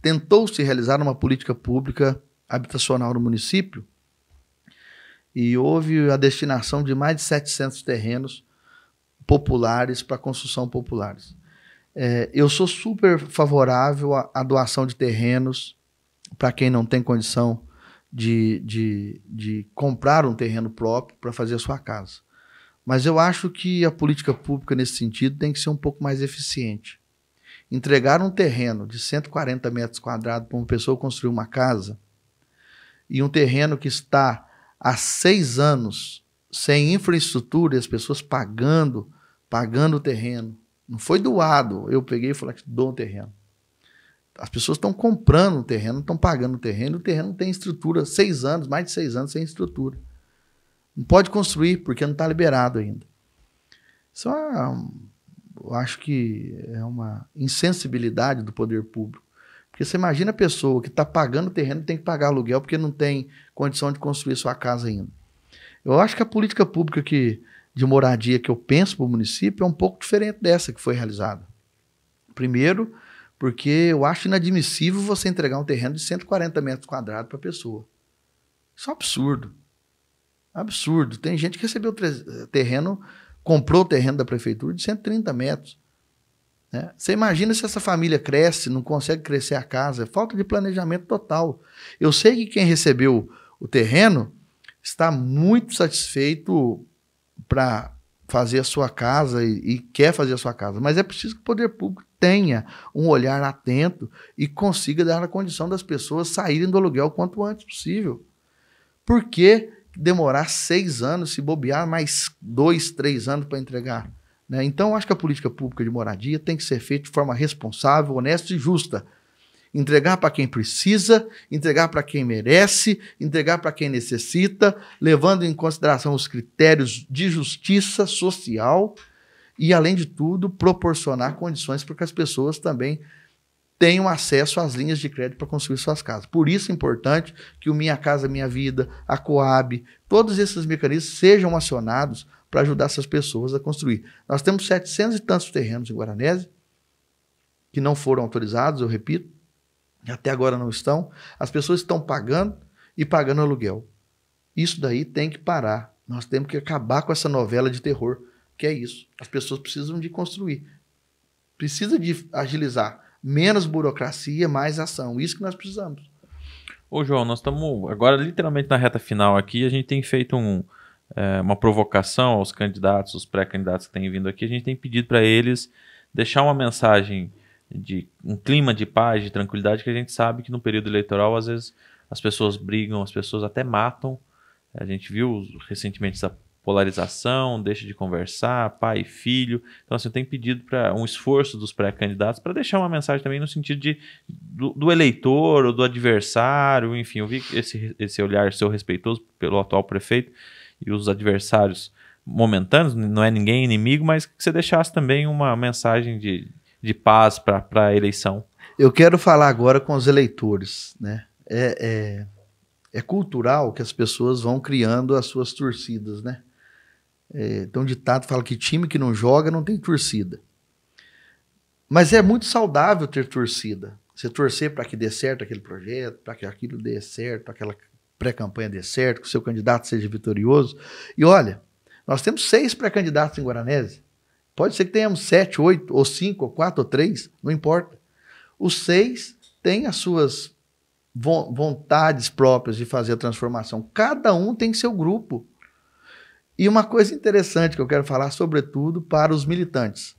[SPEAKER 2] tentou-se realizar uma política pública habitacional no município e houve a destinação de mais de 700 terrenos populares para construção populares. Eu sou super favorável à doação de terrenos para quem não tem condição de comprar um terreno próprio para fazer a sua casa. Mas eu acho que a política pública nesse sentido tem que ser um pouco mais eficiente. Entregar um terreno de 140 metros quadrados para uma pessoa construir uma casa e um terreno que está há 6 anos sem infraestrutura e as pessoas pagando o terreno. Não foi doado. Eu peguei e falei que dou um terreno. As pessoas estão comprando o terreno, estão pagando o terreno não tem estrutura. 6 anos, mais de 6 anos sem estrutura. Não pode construir porque não está liberado ainda. Isso eu acho que é uma insensibilidade do poder público. Porque você imagina a pessoa que está pagando o terreno tem que pagar aluguel porque não tem condição de construir sua casa ainda. Eu acho que a política pública de moradia que eu penso para o município é um pouco diferente dessa que foi realizada. Primeiro, porque eu acho inadmissível você entregar um terreno de 140 metros quadrados para a pessoa. Isso é um absurdo. Absurdo. Tem gente que recebeu terreno, comprou o terreno da prefeitura de 130 metros. Né? Você imagina se essa família cresce, não consegue crescer a casa, é falta de planejamento total. Eu sei que quem recebeu o terreno está muito satisfeito para fazer a sua casa e quer fazer a sua casa, mas é preciso que o poder público tenha um olhar atento e consiga dar a condição das pessoas saírem do aluguel o quanto antes possível. Por que demorar 6 anos, se bobear mais 2, 3 anos para entregar? Né? Então, acho que a política pública de moradia tem que ser feita de forma responsável, honesta e justa. Entregar para quem precisa, entregar para quem merece, entregar para quem necessita, levando em consideração os critérios de justiça social e, além de tudo, proporcionar condições para que as pessoas também tenham acesso às linhas de crédito para construir suas casas. Por isso é importante que o Minha Casa Minha Vida, a Coab, todos esses mecanismos sejam acionados para ajudar essas pessoas a construir. Nós temos 700 e tantos terrenos em Guaranésia que não foram autorizados, eu repito, até agora não estão. As pessoas estão pagando e pagando aluguel. Isso daí tem que parar. Nós temos que acabar com essa novela de terror, que é isso. As pessoas precisam de construir. Precisa de agilizar. Menos burocracia, mais ação. Isso que nós precisamos.
[SPEAKER 1] Ô, João, nós estamos agora literalmente na reta final aqui. A gente tem feito uma provocação aos candidatos, os pré-candidatos que têm vindo aqui. A gente tem pedido para eles deixar uma mensagem de um clima de paz, de tranquilidade, que a gente sabe que no período eleitoral, às vezes, as pessoas brigam, as pessoas até matam. A gente viu recentemente essa polarização, deixa de conversar, pai e filho. Então, assim, eu tenho pedido para um esforço dos pré-candidatos para deixar uma mensagem também no sentido do eleitor ou do adversário, enfim, eu vi esse olhar seu respeitoso pelo atual prefeito e os adversários momentâneos, não é ninguém inimigo, mas que você deixasse também uma mensagem de paz para a eleição.
[SPEAKER 2] Eu quero falar agora com os eleitores, né? É cultural que as pessoas vão criando as suas torcidas, né? Então, o ditado fala que time que não joga não tem torcida. Mas é muito saudável ter torcida. Você torcer para que dê certo aquele projeto, para que aquilo dê certo, aquela pré-campanha dê certo, que o seu candidato seja vitorioso. E olha, nós temos 6 pré-candidatos em Guaranésia. Pode ser que tenhamos 7, 8, ou 5, ou 4, ou 3, não importa. Os 6 têm as suas vontades próprias de fazer a transformação. Cada um tem seu grupo. E uma coisa interessante que eu quero falar, sobretudo, para os militantes.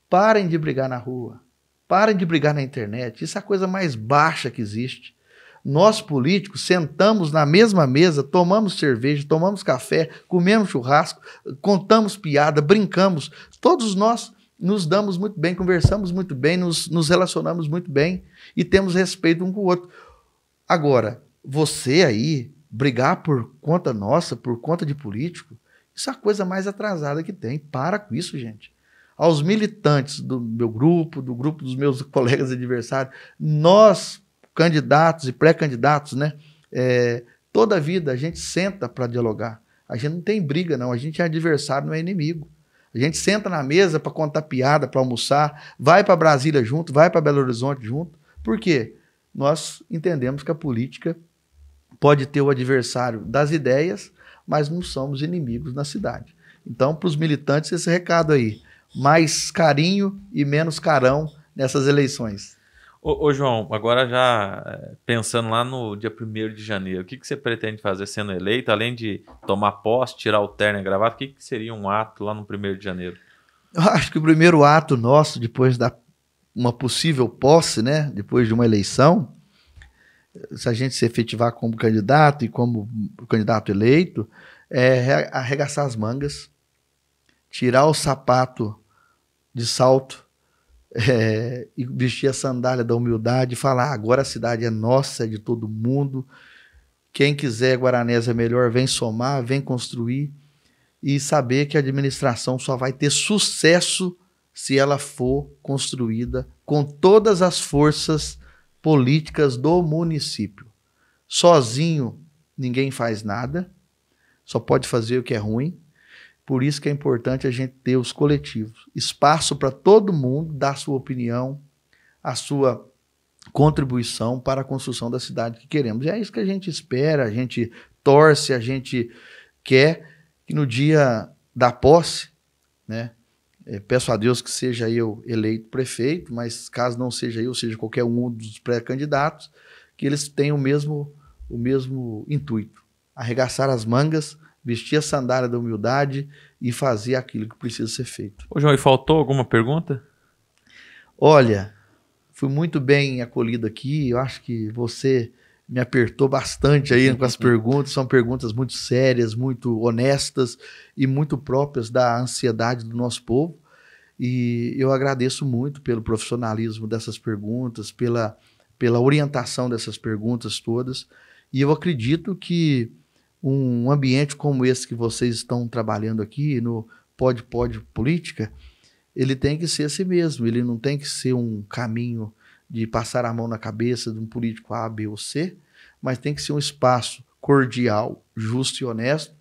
[SPEAKER 2] Parem de brigar na rua. Parem de brigar na internet. Isso é a coisa mais baixa que existe. Nós, políticos, sentamos na mesma mesa, tomamos cerveja, tomamos café, comemos churrasco, contamos piada, brincamos. Todos nós nos damos muito bem, conversamos muito bem, nos relacionamos muito bem e temos respeito um com o outro. Agora, você aí, brigar por conta nossa, por conta de político, isso é a coisa mais atrasada que tem. Para com isso, gente. Aos militantes do meu grupo, do grupo dos meus colegas adversários, nós, candidatos e pré-candidatos, né? Toda a vida a gente senta para dialogar. A gente não tem briga, não. A gente é adversário, não é inimigo. A gente senta na mesa para contar piada, para almoçar, vai para Brasília junto, vai para Belo Horizonte junto. Por quê? Nós entendemos que a política pode ter o adversário das ideias, mas não somos inimigos na cidade. Então, para os militantes, esse recado aí. Mais carinho e menos carão nessas eleições.
[SPEAKER 1] Ô João, agora já pensando lá no dia 1º de janeiro, o que você pretende fazer sendo eleito, além de tomar posse, tirar o terno e gravata, o que seria um ato lá no 1º de janeiro?
[SPEAKER 2] Eu acho que o primeiro ato nosso, depois da uma possível posse, né, depois de uma eleição, se a gente se efetivar como candidato e como candidato eleito, é arregaçar as mangas, tirar o sapato de salto, e vestir a sandália da humildade e falar: agora a cidade é nossa, é de todo mundo. Quem quiser Guaranésia melhor, vem somar, vem construir. E saber que a administração só vai ter sucesso se ela for construída com todas as forças políticas do município. Sozinho, ninguém faz nada, só pode fazer o que é ruim. Por isso que é importante a gente ter os coletivos. Espaço para todo mundo dar a sua opinião, a sua contribuição para a construção da cidade que queremos. E é isso que a gente espera, a gente torce, a gente quer que no dia da posse, né, peço a Deus que seja eu eleito prefeito, mas caso não seja eu, seja qualquer um dos pré-candidatos, que eles tenham o mesmo intuito: arregaçar as mangas, vestir a sandália da humildade e fazer aquilo que precisa ser feito.
[SPEAKER 1] Ô, João, e faltou alguma pergunta?
[SPEAKER 2] Olha, fui muito bem acolhido aqui, eu acho que você me apertou bastante aí com as perguntas, são perguntas muito sérias, muito honestas e muito próprias da ansiedade do nosso povo, e eu agradeço muito pelo profissionalismo dessas perguntas, pela orientação dessas perguntas todas, e eu acredito que um ambiente como esse que vocês estão trabalhando aqui no Pode Política, ele tem que ser assim mesmo, ele não tem que ser um caminho de passar a mão na cabeça de um político A, B ou C, mas tem que ser um espaço cordial, justo e honesto,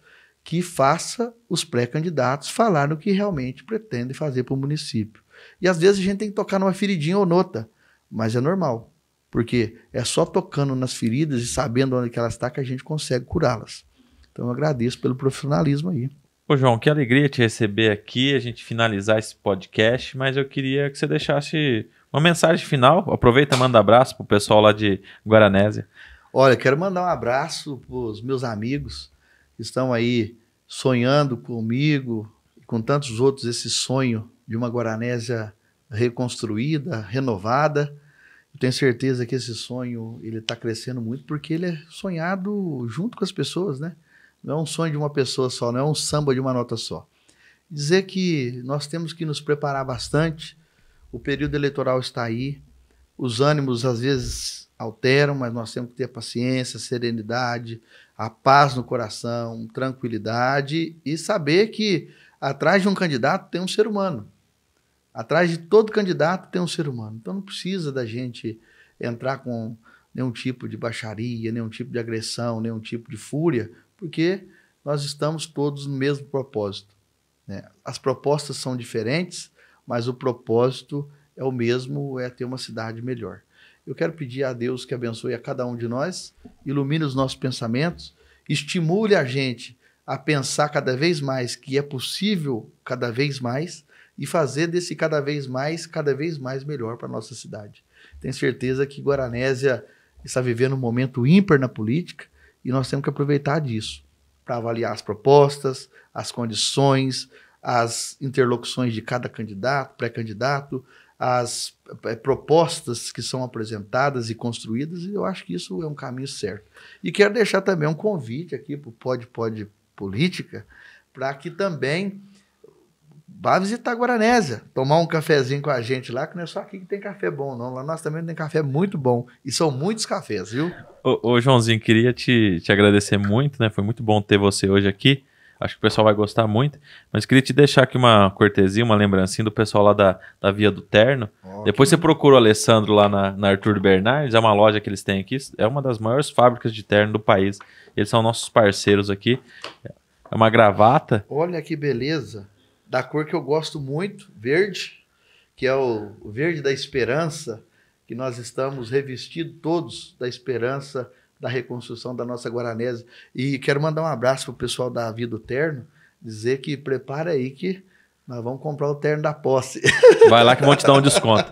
[SPEAKER 2] que faça os pré-candidatos falar no que realmente pretendem fazer para o município. E às vezes a gente tem que tocar numa feridinha ou noutra, mas é normal, porque é só tocando nas feridas e sabendo onde que elas estão que a gente consegue curá-las. Então eu agradeço pelo profissionalismo aí.
[SPEAKER 1] Ô, João, que alegria te receber aqui, a gente finalizar esse podcast, mas eu queria que você deixasse uma mensagem final. Aproveita e manda abraço pro pessoal lá de Guaranésia.
[SPEAKER 2] Olha, quero mandar um abraço para os meus amigos que estão aí sonhando comigo e com tantos outros esse sonho de uma Guaranésia reconstruída, renovada. Eu tenho certeza que esse sonho ele está crescendo muito porque ele é sonhado junto com as pessoas, né? Não é um sonho de uma pessoa só, não é um samba de uma nota só. Dizer que nós temos que nos preparar bastante, o período eleitoral está aí, os ânimos às vezes alteram, mas nós temos que ter paciência, serenidade, a paz no coração, tranquilidade e saber que atrás de um candidato tem um ser humano. Atrás de todo candidato tem um ser humano. Então não precisa da gente entrar com nenhum tipo de baixaria, nenhum tipo de agressão, nenhum tipo de fúria, porque nós estamos todos no mesmo propósito, né? As propostas são diferentes, mas o propósito é o mesmo, é ter uma cidade melhor. Eu quero pedir a Deus que abençoe a cada um de nós, ilumine os nossos pensamentos, estimule a gente a pensar cada vez mais que é possível cada vez mais e fazer desse cada vez mais melhor para a nossa cidade. Tenho certeza que Guaranésia está vivendo um momento ímpar na política e nós temos que aproveitar disso para avaliar as propostas, as condições, as interlocuções de cada candidato, pré-candidato, as propostas que são apresentadas e construídas, e eu acho que isso é um caminho certo. E quero deixar também um convite aqui para o Pode Política, para que também vá visitar Guaranésia, tomar um cafezinho com a gente lá, que não é só aqui que tem café bom, não. Lá nós também tem café muito bom. E são muitos cafés, viu?
[SPEAKER 1] Ô Joãozinho, queria te agradecer muito, né? Foi muito bom ter você hoje aqui. Acho que o pessoal vai gostar muito. Mas queria te deixar aqui uma cortesia, uma lembrancinha do pessoal lá da Via do Terno. Okay. Depois você procura o Alessandro lá na Arthur Bernardes, é uma loja que eles têm aqui. É uma das maiores fábricas de terno do país. Eles são nossos parceiros aqui. É uma gravata.
[SPEAKER 2] Olha que beleza. Da cor que eu gosto muito, verde, que é o verde da esperança, que nós estamos revestidos todos da esperança da reconstrução da nossa Guaranésia. E quero mandar um abraço para o pessoal da Via do Terno, dizer que prepara aí que nós vamos comprar o terno da posse.
[SPEAKER 1] Vai lá que vão te dar um desconto.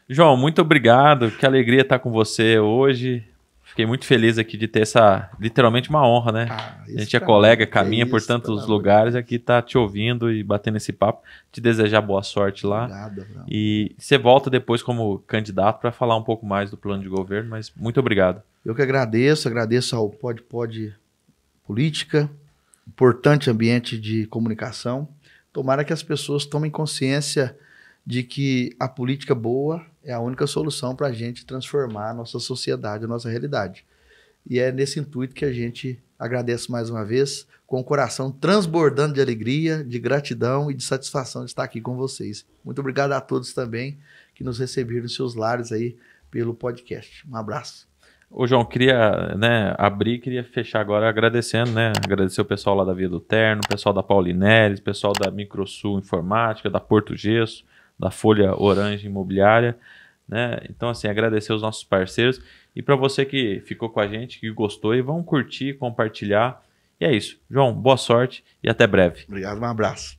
[SPEAKER 1] João, muito obrigado, que alegria estar com você hoje. Fiquei muito feliz aqui de ter essa, literalmente uma honra, né? A gente é colega, caminha por tantos lugares, aqui tá te ouvindo e batendo esse papo. Te desejar boa sorte lá.
[SPEAKER 2] Obrigado, Abraão.
[SPEAKER 1] E você volta depois como candidato para falar um pouco mais do plano de governo, mas muito obrigado.
[SPEAKER 2] Eu que agradeço ao Pod Política, importante ambiente de comunicação. Tomara que as pessoas tomem consciência de que a política boa é a única solução para a gente transformar a nossa sociedade, a nossa realidade. E é nesse intuito que a gente agradece mais uma vez, com o coração transbordando de alegria, de gratidão e de satisfação de estar aqui com vocês. Muito obrigado a todos também que nos receberam em seus lares aí pelo podcast. Um abraço.
[SPEAKER 1] Ô, João, queria queria fechar agora agradecendo, né? Agradecer o pessoal lá da Via do Terno, o pessoal da Paulineres, o pessoal da Microsul Informática, da Porto Gesso, da Folha Orange Imobiliária, né? Então, assim, agradecer os nossos parceiros. E para você que ficou com a gente, que gostou, e vão curtir, compartilhar. E é isso. João, boa sorte e até breve.
[SPEAKER 2] Obrigado, um abraço.